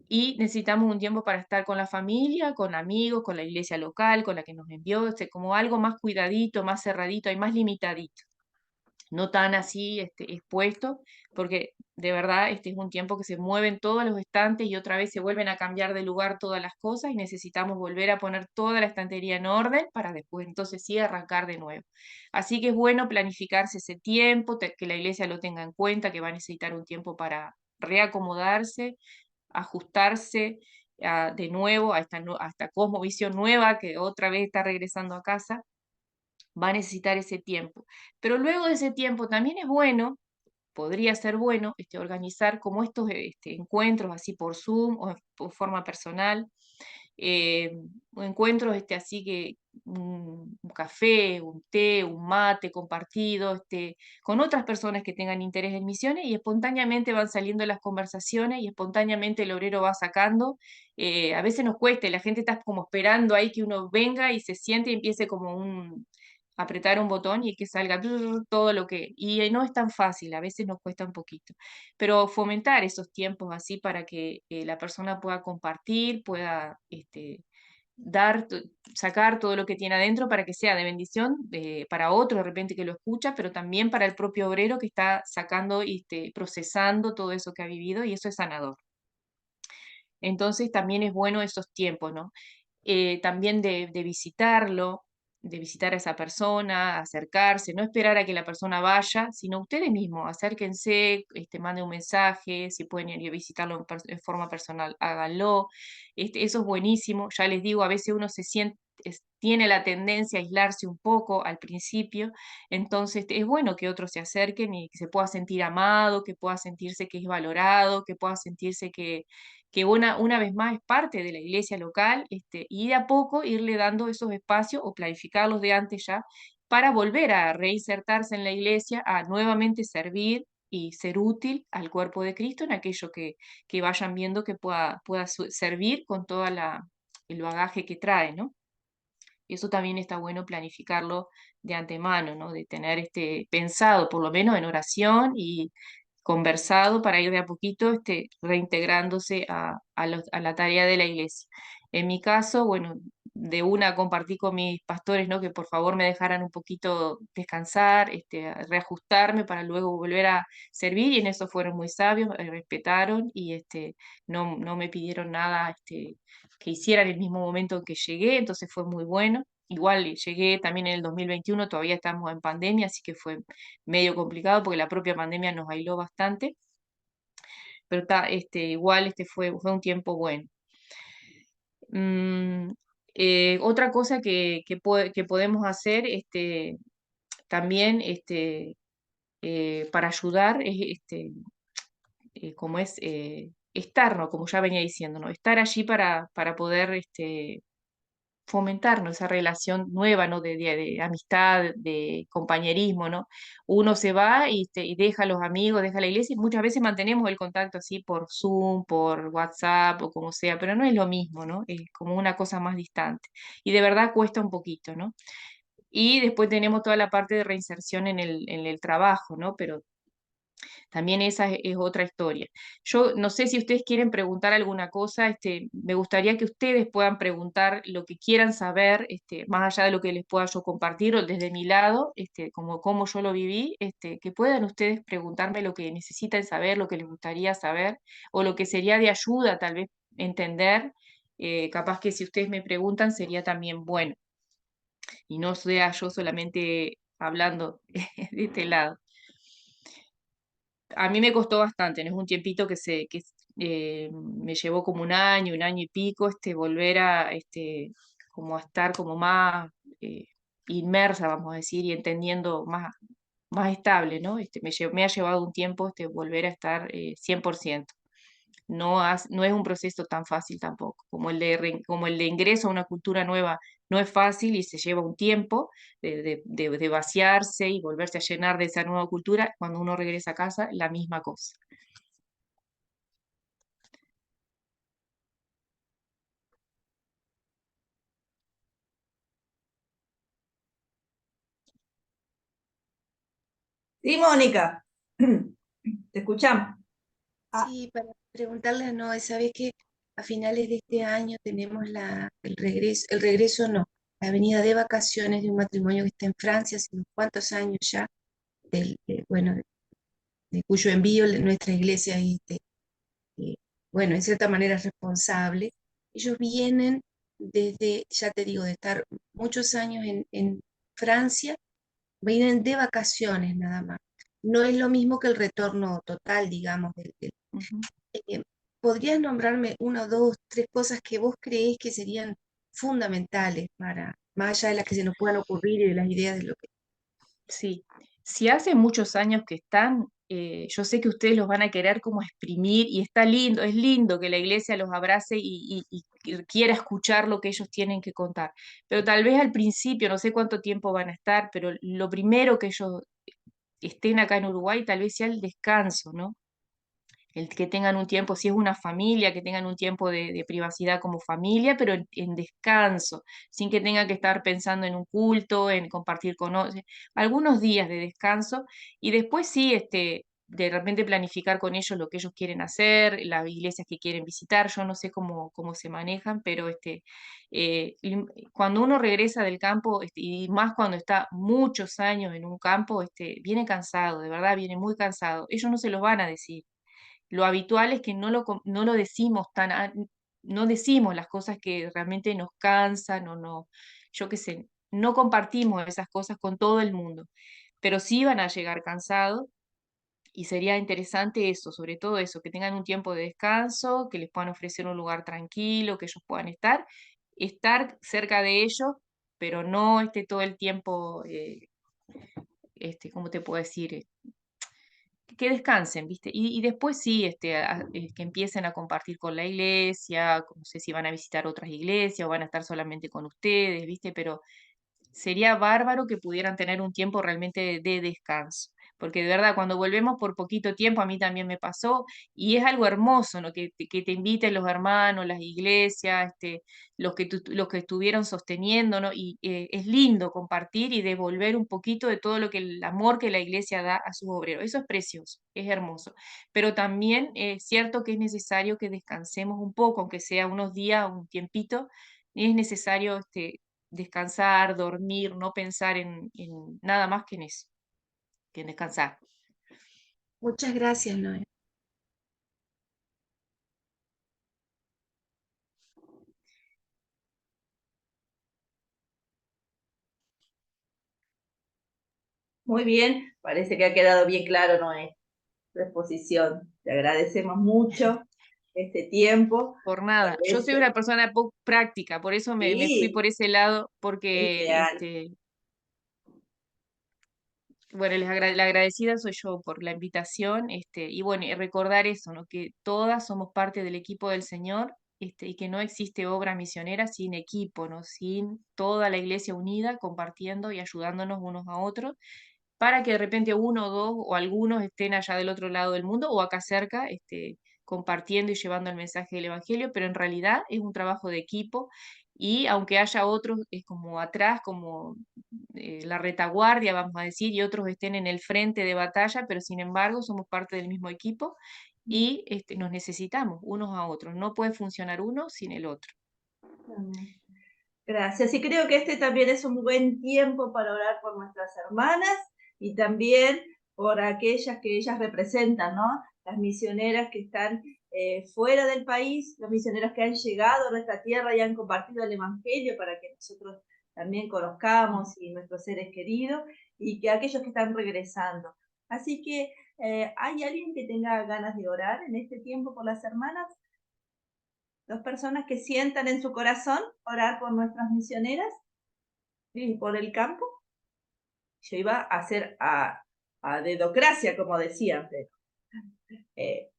Y necesitamos un tiempo para estar con la familia, con amigos, con la iglesia local, con la que nos envió, como algo más cuidadito, más cerradito y más limitadito. No tan así expuesto, porque de verdad este es un tiempo que se mueven todos los estantes y otra vez se vuelven a cambiar de lugar todas las cosas y necesitamos volver a poner toda la estantería en orden para después entonces sí arrancar de nuevo. Así que es bueno planificarse ese tiempo, que la iglesia lo tenga en cuenta, que va a necesitar un tiempo para reacomodarse, ajustarse de nuevo a esta cosmovisión nueva que otra vez está regresando a casa, va a necesitar ese tiempo. Pero luego de ese tiempo también es bueno, podría ser bueno, organizar como estos encuentros así por Zoom o por forma personal, o encuentros así que un café, un té, un mate compartido, con otras personas que tengan interés en misiones y espontáneamente van saliendo las conversaciones y espontáneamente el obrero va sacando. A veces nos cuesta, y la gente está como esperando ahí que uno venga y se siente y empiece como apretar un botón y que salga todo lo que... Y no es tan fácil, a veces nos cuesta un poquito. Pero fomentar esos tiempos así para que la persona pueda compartir, pueda sacar todo lo que tiene adentro para que sea de bendición para otro de repente que lo escucha, pero también para el propio obrero que está sacando y procesando todo eso que ha vivido y eso es sanador. Entonces también es bueno esos tiempos, ¿no? También de visitarlo, de visitar a esa persona, acercarse, no esperar a que la persona vaya, sino ustedes mismos, acérquense, manden un mensaje, si pueden ir a visitarlo en forma personal, háganlo. Eso es buenísimo, ya les digo, a veces uno se siente, tiene la tendencia a aislarse un poco al principio, entonces es bueno que otros se acerquen y que se pueda sentir amado, que pueda sentirse que es valorado, que pueda sentirse que una vez más es parte de la iglesia local, y de a poco irle dando esos espacios o planificarlos de antes ya para volver a reinsertarse en la iglesia, a nuevamente servir y ser útil al cuerpo de Cristo en aquello que vayan viendo que pueda servir con todo el bagaje que trae, ¿no? Y eso también está bueno planificarlo de antemano, ¿no? De tener pensado, por lo menos en oración y conversado para ir de a poquito reintegrándose a la tarea de la iglesia. En mi caso, bueno, de una compartí con mis pastores, ¿no? Que por favor me dejaran un poquito descansar, reajustarme para luego volver a servir y en eso fueron muy sabios, respetaron y no me pidieron nada que hiciera en el mismo momento en que llegué, entonces fue muy bueno. Igual llegué también en el 2021, todavía estamos en pandemia, así que fue medio complicado porque la propia pandemia nos aisló bastante, pero igual fue un tiempo bueno. Otra cosa que podemos hacer también para ayudar es como es estar, ¿no? Como ya venía diciendo, ¿no? Estar allí para poder fomentarnos esa relación nueva, ¿no? De amistad, de compañerismo, ¿no? Uno se va y deja a los amigos, deja la iglesia, y muchas veces mantenemos el contacto así por Zoom, por WhatsApp o como sea, pero no es lo mismo, ¿no? Es como una cosa más distante. Y de verdad cuesta un poquito, ¿no? Y después tenemos toda la parte de reinserción en el trabajo, ¿no? Pero también esa es otra historia. Yo no sé si ustedes quieren preguntar alguna cosa, me gustaría que ustedes puedan preguntar lo que quieran saber, más allá de lo que les pueda yo compartir o desde mi lado, como yo lo viví, que puedan ustedes preguntarme lo que necesitan saber, lo que les gustaría saber, o lo que sería de ayuda tal vez entender. Capaz que si ustedes me preguntan sería también bueno, y no sea yo solamente hablando de este lado. A mí me costó bastante, ¿no? Es un tiempito me llevó como un año y pico, volver a, como a estar como más eh, inmersa, vamos a decir, y entendiendo más estable, ¿no? Me ha llevado un tiempo, volver a estar 100%. No es un proceso tan fácil tampoco, como el de ingreso a una cultura nueva no es fácil y se lleva un tiempo de vaciarse y volverse a llenar de esa nueva cultura. Cuando uno regresa a casa, la misma cosa. Sí, Mónica, te escuchamos. Ah, Sí, para preguntarle a Noé, ¿sabes que a finales de este año tenemos el regreso no, la venida de vacaciones de un matrimonio que está en Francia hace unos cuantos años ya, bueno, de cuyo envío nuestra iglesia es, bueno, en cierta manera es responsable. Ellos vienen desde, ya te digo, de estar muchos años en Francia, vienen de vacaciones nada más. No es lo mismo que el retorno total, digamos, Ujú. eh, ¿podrías nombrarme una, dos, tres cosas que vos creés que serían fundamentales para, más allá de las que se nos puedan ocurrir y de las ideas de lo que... Sí, si hace muchos años que están, yo sé que ustedes los van a querer como exprimir y está lindo, es lindo que la iglesia los abrace y quiera escuchar lo que ellos tienen que contar, pero tal vez al principio, no sé cuánto tiempo van a estar, pero lo primero que ellos estén acá en Uruguay tal vez sea el descanso, ¿no? El que tengan un tiempo, si es una familia, que tengan un tiempo de privacidad como familia, pero en descanso, sin que tengan que estar pensando en un culto, en compartir con otros, algunos días de descanso, y después sí, de repente planificar con ellos lo que ellos quieren hacer, las iglesias que quieren visitar, yo no sé cómo se manejan, pero cuando uno regresa del campo, y más cuando está muchos años en un campo, viene cansado, de verdad, viene muy cansado. Ellos no se los van a decir. Lo habitual es que no lo decimos no decimos las cosas que realmente nos cansan o no, yo qué sé, no compartimos esas cosas con todo el mundo, pero sí van a llegar cansados y sería interesante eso, sobre todo eso, que tengan un tiempo de descanso, que les puedan ofrecer un lugar tranquilo, que ellos puedan estar cerca de ellos, pero no esté todo el tiempo, ¿cómo te puedo decir? Que descansen, ¿viste? Y después sí, que empiecen a compartir con la iglesia, no sé si van a visitar otras iglesias o van a estar solamente con ustedes, ¿viste? Pero sería bárbaro que pudieran tener un tiempo realmente de descanso. Porque de verdad, cuando volvemos por poquito tiempo, a mí también me pasó, y es algo hermoso, ¿no? Que te inviten los hermanos, las iglesias, los que estuvieron sosteniendo, ¿no? Y es lindo compartir y devolver un poquito de todo lo que el amor que la iglesia da a sus obreros. Eso es precioso, es hermoso. Pero también es cierto que es necesario que descansemos un poco, aunque sea unos días, un tiempito, es necesario descansar, dormir, no pensar en nada más que en eso, que en descansar. Muchas gracias, Noé. muy bien, parece que ha quedado bien claro, Noé, tu exposición. Te agradecemos mucho este tiempo. Por Tal nada, yo vez, soy una persona poco práctica, por eso me fui sí, por ese lado, porque ideal. bueno, la agradecida soy yo por la invitación, y bueno, y recordar eso, ¿no? Que todas somos parte del equipo del Señor, y que no existe obra misionera sin equipo, ¿no? Sin toda la iglesia unida, compartiendo y ayudándonos unos a otros, para que de repente uno o dos o algunos estén allá del otro lado del mundo o acá cerca, compartiendo y llevando el mensaje del Evangelio, pero en realidad es un trabajo de equipo y aunque haya otros, es como atrás, como la retaguardia, vamos a decir, y otros estén en el frente de batalla, pero sin embargo somos parte del mismo equipo y nos necesitamos unos a otros. No puede funcionar uno sin el otro. Amén. Gracias. Y creo que este también es un buen tiempo para orar por nuestras hermanas y también por aquellas que ellas representan, ¿no? Las misioneras que están fuera del país, los misioneros que han llegado a nuestra tierra y han compartido el Evangelio para que nosotros también conozcamos y nuestros seres queridos, y que aquellos que están regresando. Así que, ¿hay alguien que tenga ganas de orar en este tiempo por las hermanas? Dos personas que sientan en su corazón orar por nuestras misioneras y por el campo. Yo iba a hacer a dedocracia, como decían, pero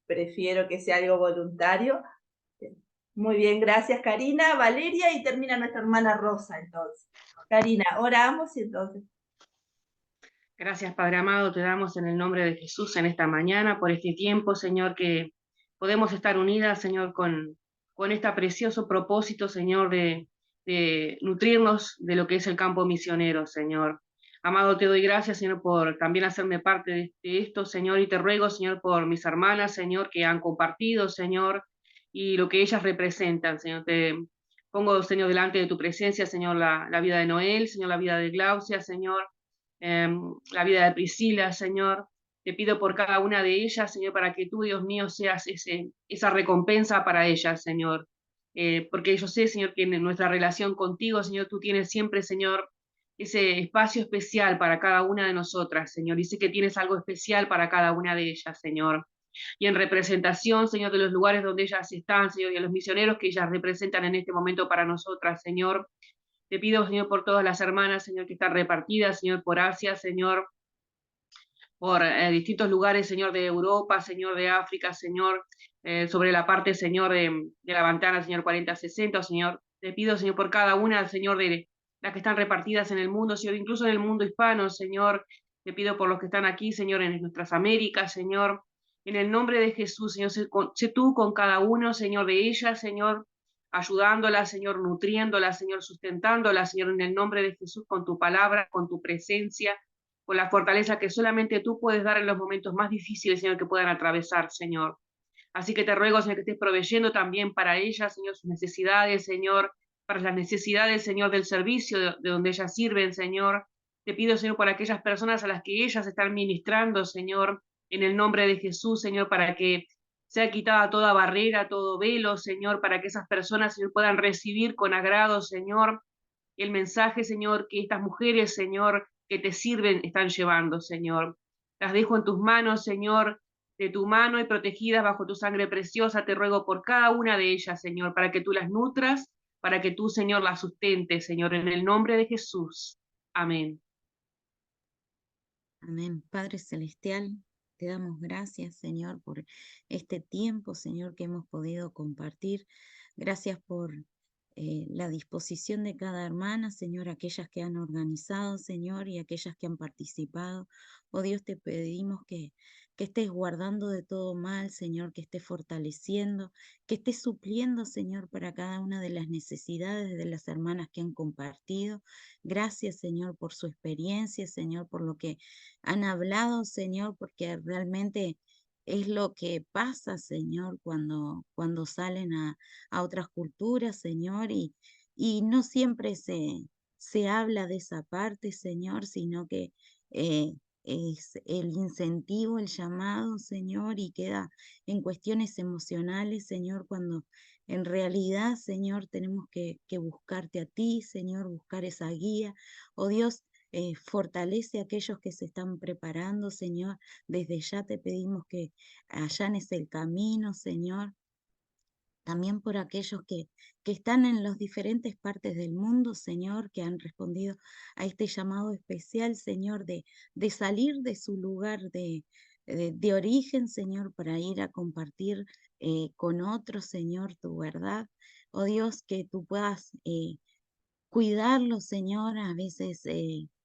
prefiero que sea algo voluntario. Muy bien, gracias Karina, Valeria, y termina nuestra hermana Rosa entonces. Karina, oramos y entonces. Gracias, Padre amado, te damos en el nombre de Jesús en esta mañana por este tiempo, Señor, que podemos estar unidas, Señor, con este precioso propósito, Señor, de nutrirnos de lo que es el campo misionero, Señor. Amado, te doy gracias, Señor, por también hacerme parte de esto, Señor, y te ruego, Señor, por mis hermanas, Señor, que han compartido, Señor, y lo que ellas representan, Señor. Te pongo, Señor, delante de tu presencia, Señor, la vida de Noel, Señor, la vida de Glaucia, Señor, la vida de Priscila, Señor. Te pido por cada una de ellas, Señor, para que tú, Dios mío, seas esa recompensa para ellas, Señor. Porque yo sé, Señor, que en nuestra relación contigo, Señor, tú tienes siempre, Señor, ese espacio especial para cada una de nosotras, Señor. Y sé que tienes algo especial para cada una de ellas, Señor. Y en representación, Señor, de los lugares donde ellas están, Señor, y a los misioneros que ellas representan en este momento para nosotras, Señor. Te pido, Señor, por todas las hermanas, Señor, que están repartidas, Señor, por Asia, Señor, por distintos lugares, Señor, de Europa, Señor, de África, Señor, sobre la parte, Señor, de la ventana, Señor, 40-60, Señor. Te pido, Señor, por cada una, Señor, de las que están repartidas en el mundo, Señor, incluso en el mundo hispano, Señor. Te pido por los que están aquí, Señor, en nuestras Américas, Señor. En el nombre de Jesús, Señor, sé tú con cada uno, Señor, de ellas, Señor, ayudándola, Señor, nutriéndola, Señor, sustentándola, Señor, en el nombre de Jesús, con tu palabra, con tu presencia, con la fortaleza que solamente tú puedes dar en los momentos más difíciles, Señor, que puedan atravesar, Señor. Así que te ruego, Señor, que estés proveyendo también para ellas, Señor, sus necesidades, Señor, para las necesidades, Señor, del servicio de donde ellas sirven, Señor. Te pido, Señor, por aquellas personas a las que ellas están ministrando, Señor, en el nombre de Jesús, Señor, para que sea quitada toda barrera, todo velo, Señor, para que esas personas, Señor, puedan recibir con agrado, Señor, el mensaje, Señor, que estas mujeres, Señor, que te sirven, están llevando, Señor. Las dejo en tus manos, Señor, de tu mano y protegidas bajo tu sangre preciosa. Te ruego por cada una de ellas, Señor, para que tú las nutras, para que tú, Señor, las sustentes, Señor, en el nombre de Jesús. Amén. Amén. Padre Celestial, te damos gracias, Señor, por este tiempo, Señor, que hemos podido compartir. Gracias por la disposición de cada hermana, Señor, aquellas que han organizado, Señor, y aquellas que han participado. Oh Dios, te pedimos que estés guardando de todo mal, Señor, que estés fortaleciendo, que estés supliendo, Señor, para cada una de las necesidades de las hermanas que han compartido. Gracias, Señor, por su experiencia, Señor, por lo que han hablado, Señor, porque realmente es lo que pasa, Señor, cuando salen a otras culturas, Señor, y no siempre se habla de esa parte, Señor, sino que eh, es el incentivo, el llamado, Señor, y queda en cuestiones emocionales, Señor, cuando en realidad, Señor, tenemos que buscarte a ti, Señor, buscar esa guía. Oh Dios, fortalece a aquellos que se están preparando, Señor. Desde ya te pedimos que allanes el camino, Señor. También por aquellos que están en las diferentes partes del mundo, Señor, que han respondido a este llamado especial, Señor, de salir de su lugar de origen, Señor, para ir a compartir con otros, Señor, tu verdad. Oh Dios, que tú puedas cuidarlos, Señor, a veces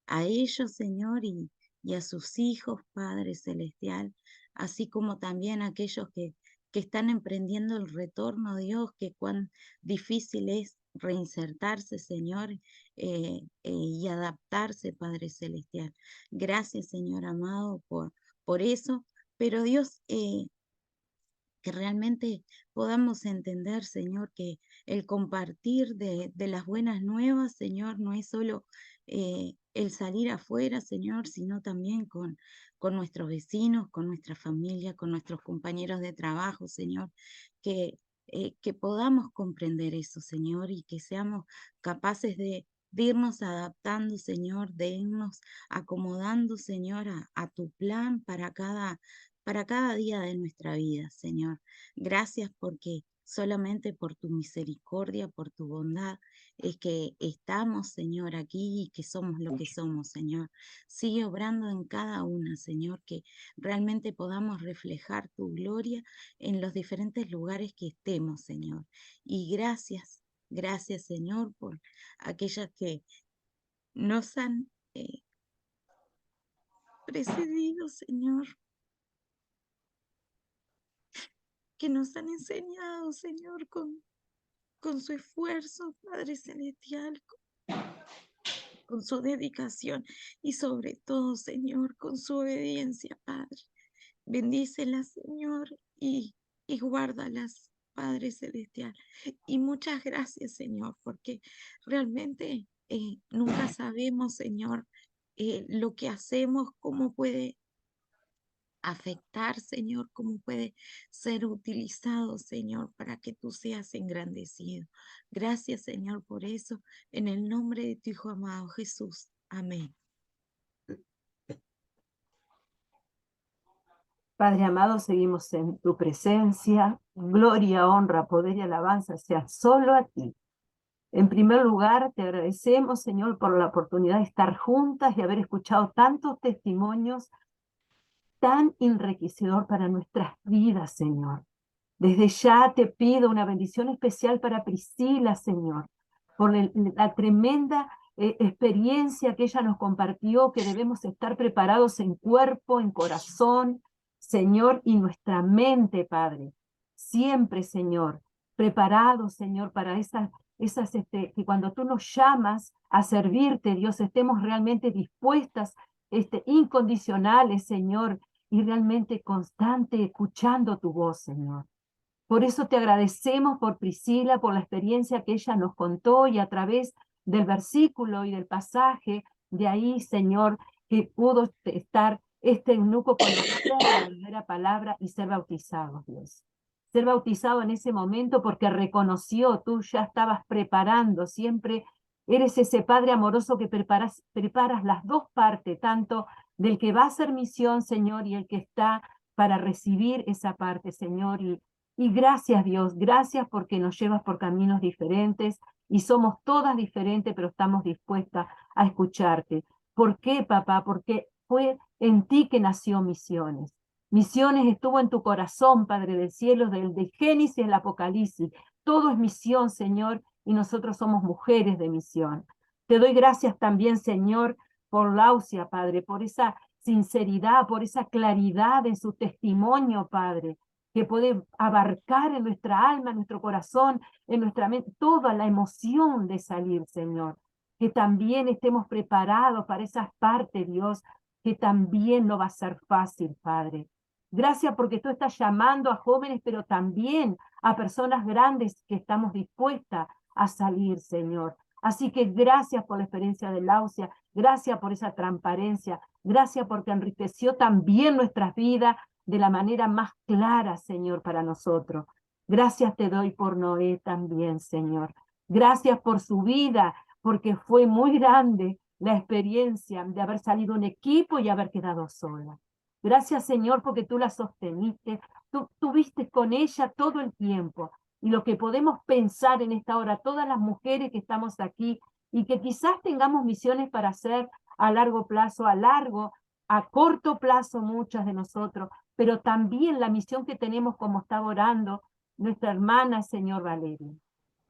a ellos, Señor, y a sus hijos, Padre Celestial, así como también a aquellos que están emprendiendo el retorno, Dios, que cuán difícil es reinsertarse, Señor, y adaptarse, Padre Celestial. Gracias, Señor amado, por eso, pero Dios, que realmente podamos entender, Señor, que el compartir de las buenas nuevas, Señor, no es solo el salir afuera, Señor, sino también con nuestros vecinos, con nuestra familia, con nuestros compañeros de trabajo, Señor, que podamos comprender eso, Señor, y que seamos capaces de irnos adaptando, Señor, de irnos acomodando, Señor, a tu plan para cada día de nuestra vida, Señor. Gracias porque solamente por tu misericordia, por tu bondad, es que estamos, Señor, aquí y que somos lo que somos, Señor. Sigue obrando en cada una, Señor, que realmente podamos reflejar tu gloria en los diferentes lugares que estemos, Señor. Y gracias, Señor, por aquellas que nos han precedido, Señor, que nos han enseñado, Señor, con su esfuerzo, Padre Celestial, con su dedicación y sobre todo, Señor, con su obediencia, Padre. Bendícelas, Señor, y guárdalas, Padre Celestial. Y muchas gracias, Señor, porque realmente nunca sabemos, Señor, lo que hacemos, cómo puede afectar, Señor, cómo puede ser utilizado, Señor, para que tú seas engrandecido. Gracias, Señor, por eso, en el nombre de tu Hijo amado Jesús. Amén. Padre amado, seguimos en tu presencia. Gloria, honra, poder y alabanza sean solo a ti. En primer lugar, te agradecemos, Señor, por la oportunidad de estar juntas y haber escuchado tantos testimonios tan enriquecedor para nuestras vidas, Señor. Desde ya te pido una bendición especial para Priscila, Señor, por la tremenda experiencia que ella nos compartió, que debemos estar preparados en cuerpo, en corazón, Señor, y nuestra mente, Padre. Siempre, Señor, preparados, Señor, para que cuando tú nos llamas a servirte, Dios, estemos realmente dispuestas, incondicionales, Señor, y realmente constante, escuchando tu voz, Señor. Por eso te agradecemos por Priscila, por la experiencia que ella nos contó y a través del versículo y del pasaje de ahí, Señor, que pudo estar este eunuco conocer la verdadera palabra y ser bautizado, Dios. Ser bautizado en ese momento porque reconoció, tú ya estabas preparando, siempre eres ese Padre amoroso que preparas las dos partes, tanto del que va a hacer misión, Señor, y el que está para recibir esa parte, Señor. Y gracias, Dios, gracias porque nos llevas por caminos diferentes y somos todas diferentes, pero estamos dispuestas a escucharte. ¿Por qué, papá? Porque fue en ti que nació Misiones. Misiones estuvo en tu corazón, Padre del cielo, del Génesis al Apocalipsis. Todo es misión, Señor, y nosotros somos mujeres de misión. Te doy gracias también, Señor, por Laucia, Padre, por esa sinceridad, por esa claridad en su testimonio, Padre, que puede abarcar en nuestra alma, en nuestro corazón, en nuestra mente, toda la emoción de salir, Señor. Que también estemos preparados para esas partes, Dios, que también no va a ser fácil, Padre. Gracias porque tú estás llamando a jóvenes, pero también a personas grandes que estamos dispuestas a salir, Señor. Así que gracias por la experiencia de Laucia, gracias por esa transparencia, gracias porque enriqueció también nuestras vidas de la manera más clara, Señor, para nosotros. Gracias te doy por Noé también, Señor. Gracias por su vida, porque fue muy grande la experiencia de haber salido un equipo y haber quedado sola. Gracias, Señor, porque tú la sosteniste, tú estuviste con ella todo el tiempo. Y lo que podemos pensar en esta hora, todas las mujeres que estamos aquí y que quizás tengamos misiones para hacer a largo plazo, a largo, a corto plazo muchas de nosotros, pero también la misión que tenemos como estaba orando nuestra hermana, Señor Valeria,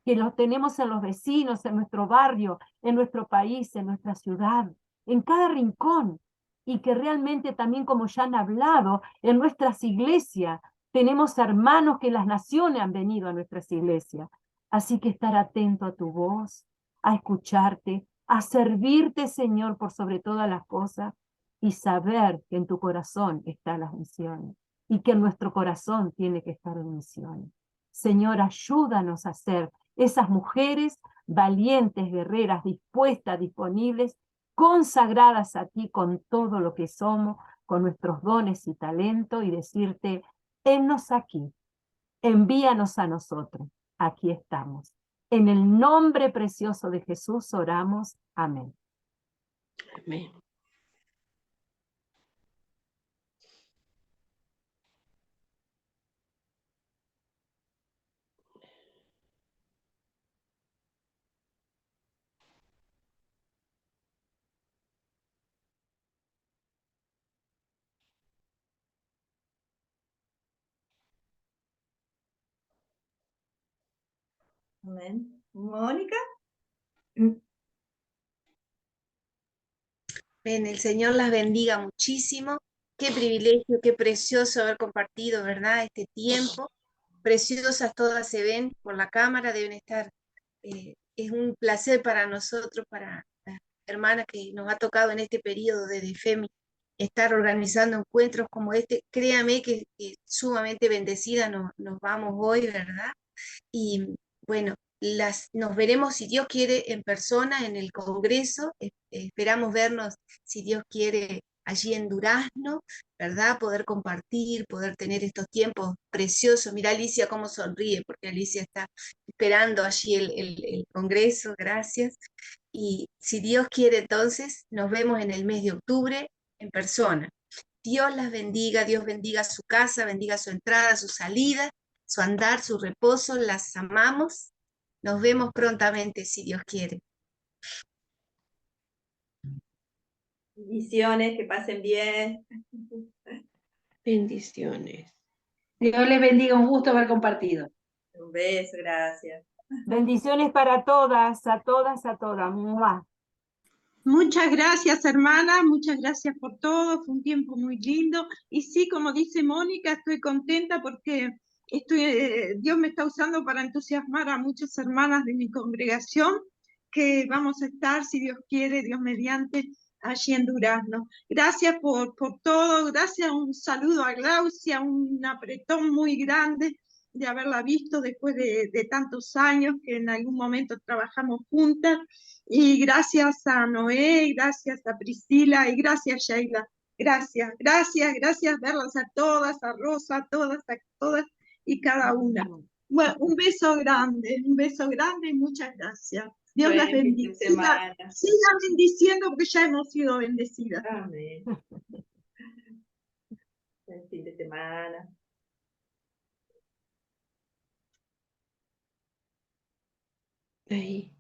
que los tenemos en los vecinos, en nuestro barrio, en nuestro país, en nuestra ciudad, en cada rincón, y que realmente también, como ya han hablado, en nuestras iglesias tenemos hermanos que las naciones han venido a nuestras iglesias. Así que estar atento a tu voz, a escucharte, a servirte, Señor, por sobre todas las cosas, y saber que en tu corazón están las misiones, y que en nuestro corazón tiene que estar en misiones. Señor, ayúdanos a ser esas mujeres valientes, guerreras, dispuestas, disponibles, consagradas a ti con todo lo que somos, con nuestros dones y talentos, y decirte, hennos aquí, envíanos a nosotros, aquí estamos. En el nombre precioso de Jesús oramos. Amén. Amén. Amén. Mónica. Ven, el Señor las bendiga muchísimo. Qué privilegio, qué precioso haber compartido, ¿verdad? Este tiempo. Preciosas todas se ven por la cámara, deben estar. Es un placer para nosotros, para las hermanas que nos ha tocado en este periodo de FEMI, estar organizando encuentros como este. Créame que sumamente bendecida nos vamos hoy, ¿verdad? Y bueno, nos veremos, si Dios quiere, en persona en el Congreso. Esperamos vernos, si Dios quiere, allí en Durazno, ¿verdad? Poder compartir, poder tener estos tiempos preciosos. Mira Alicia cómo sonríe, porque Alicia está esperando allí el Congreso, gracias. Y si Dios quiere, entonces, nos vemos en el mes de octubre en persona. Dios las bendiga, Dios bendiga su casa, bendiga su entrada, su salida, su andar, su reposo. Las amamos. Nos vemos prontamente, si Dios quiere. Bendiciones, que pasen bien. Bendiciones. Dios les bendiga, un gusto haber compartido. Un beso, gracias. Bendiciones para todas, a todas, a todas. ¡Mua! Muchas gracias, hermana, muchas gracias por todo, fue un tiempo muy lindo. Y sí, como dice Mónica, estoy contenta porque Dios me está usando para entusiasmar a muchas hermanas de mi congregación, que vamos a estar, si Dios quiere, Dios mediante, allí en Durazno. Gracias por todo, gracias, un saludo a Glaucia, un apretón muy grande de haberla visto después de tantos años que en algún momento trabajamos juntas. Y gracias a Noé, gracias a Priscila y gracias Sheila. Gracias, gracias, gracias verlas a todas, a Rosa, a todas y cada una. Bueno, un beso grande y muchas gracias. Dios las Buen fin de bendiga. semana. Siga bendiciendo porque ya hemos sido bendecidas. Amén. Buen fin de semana. Ahí.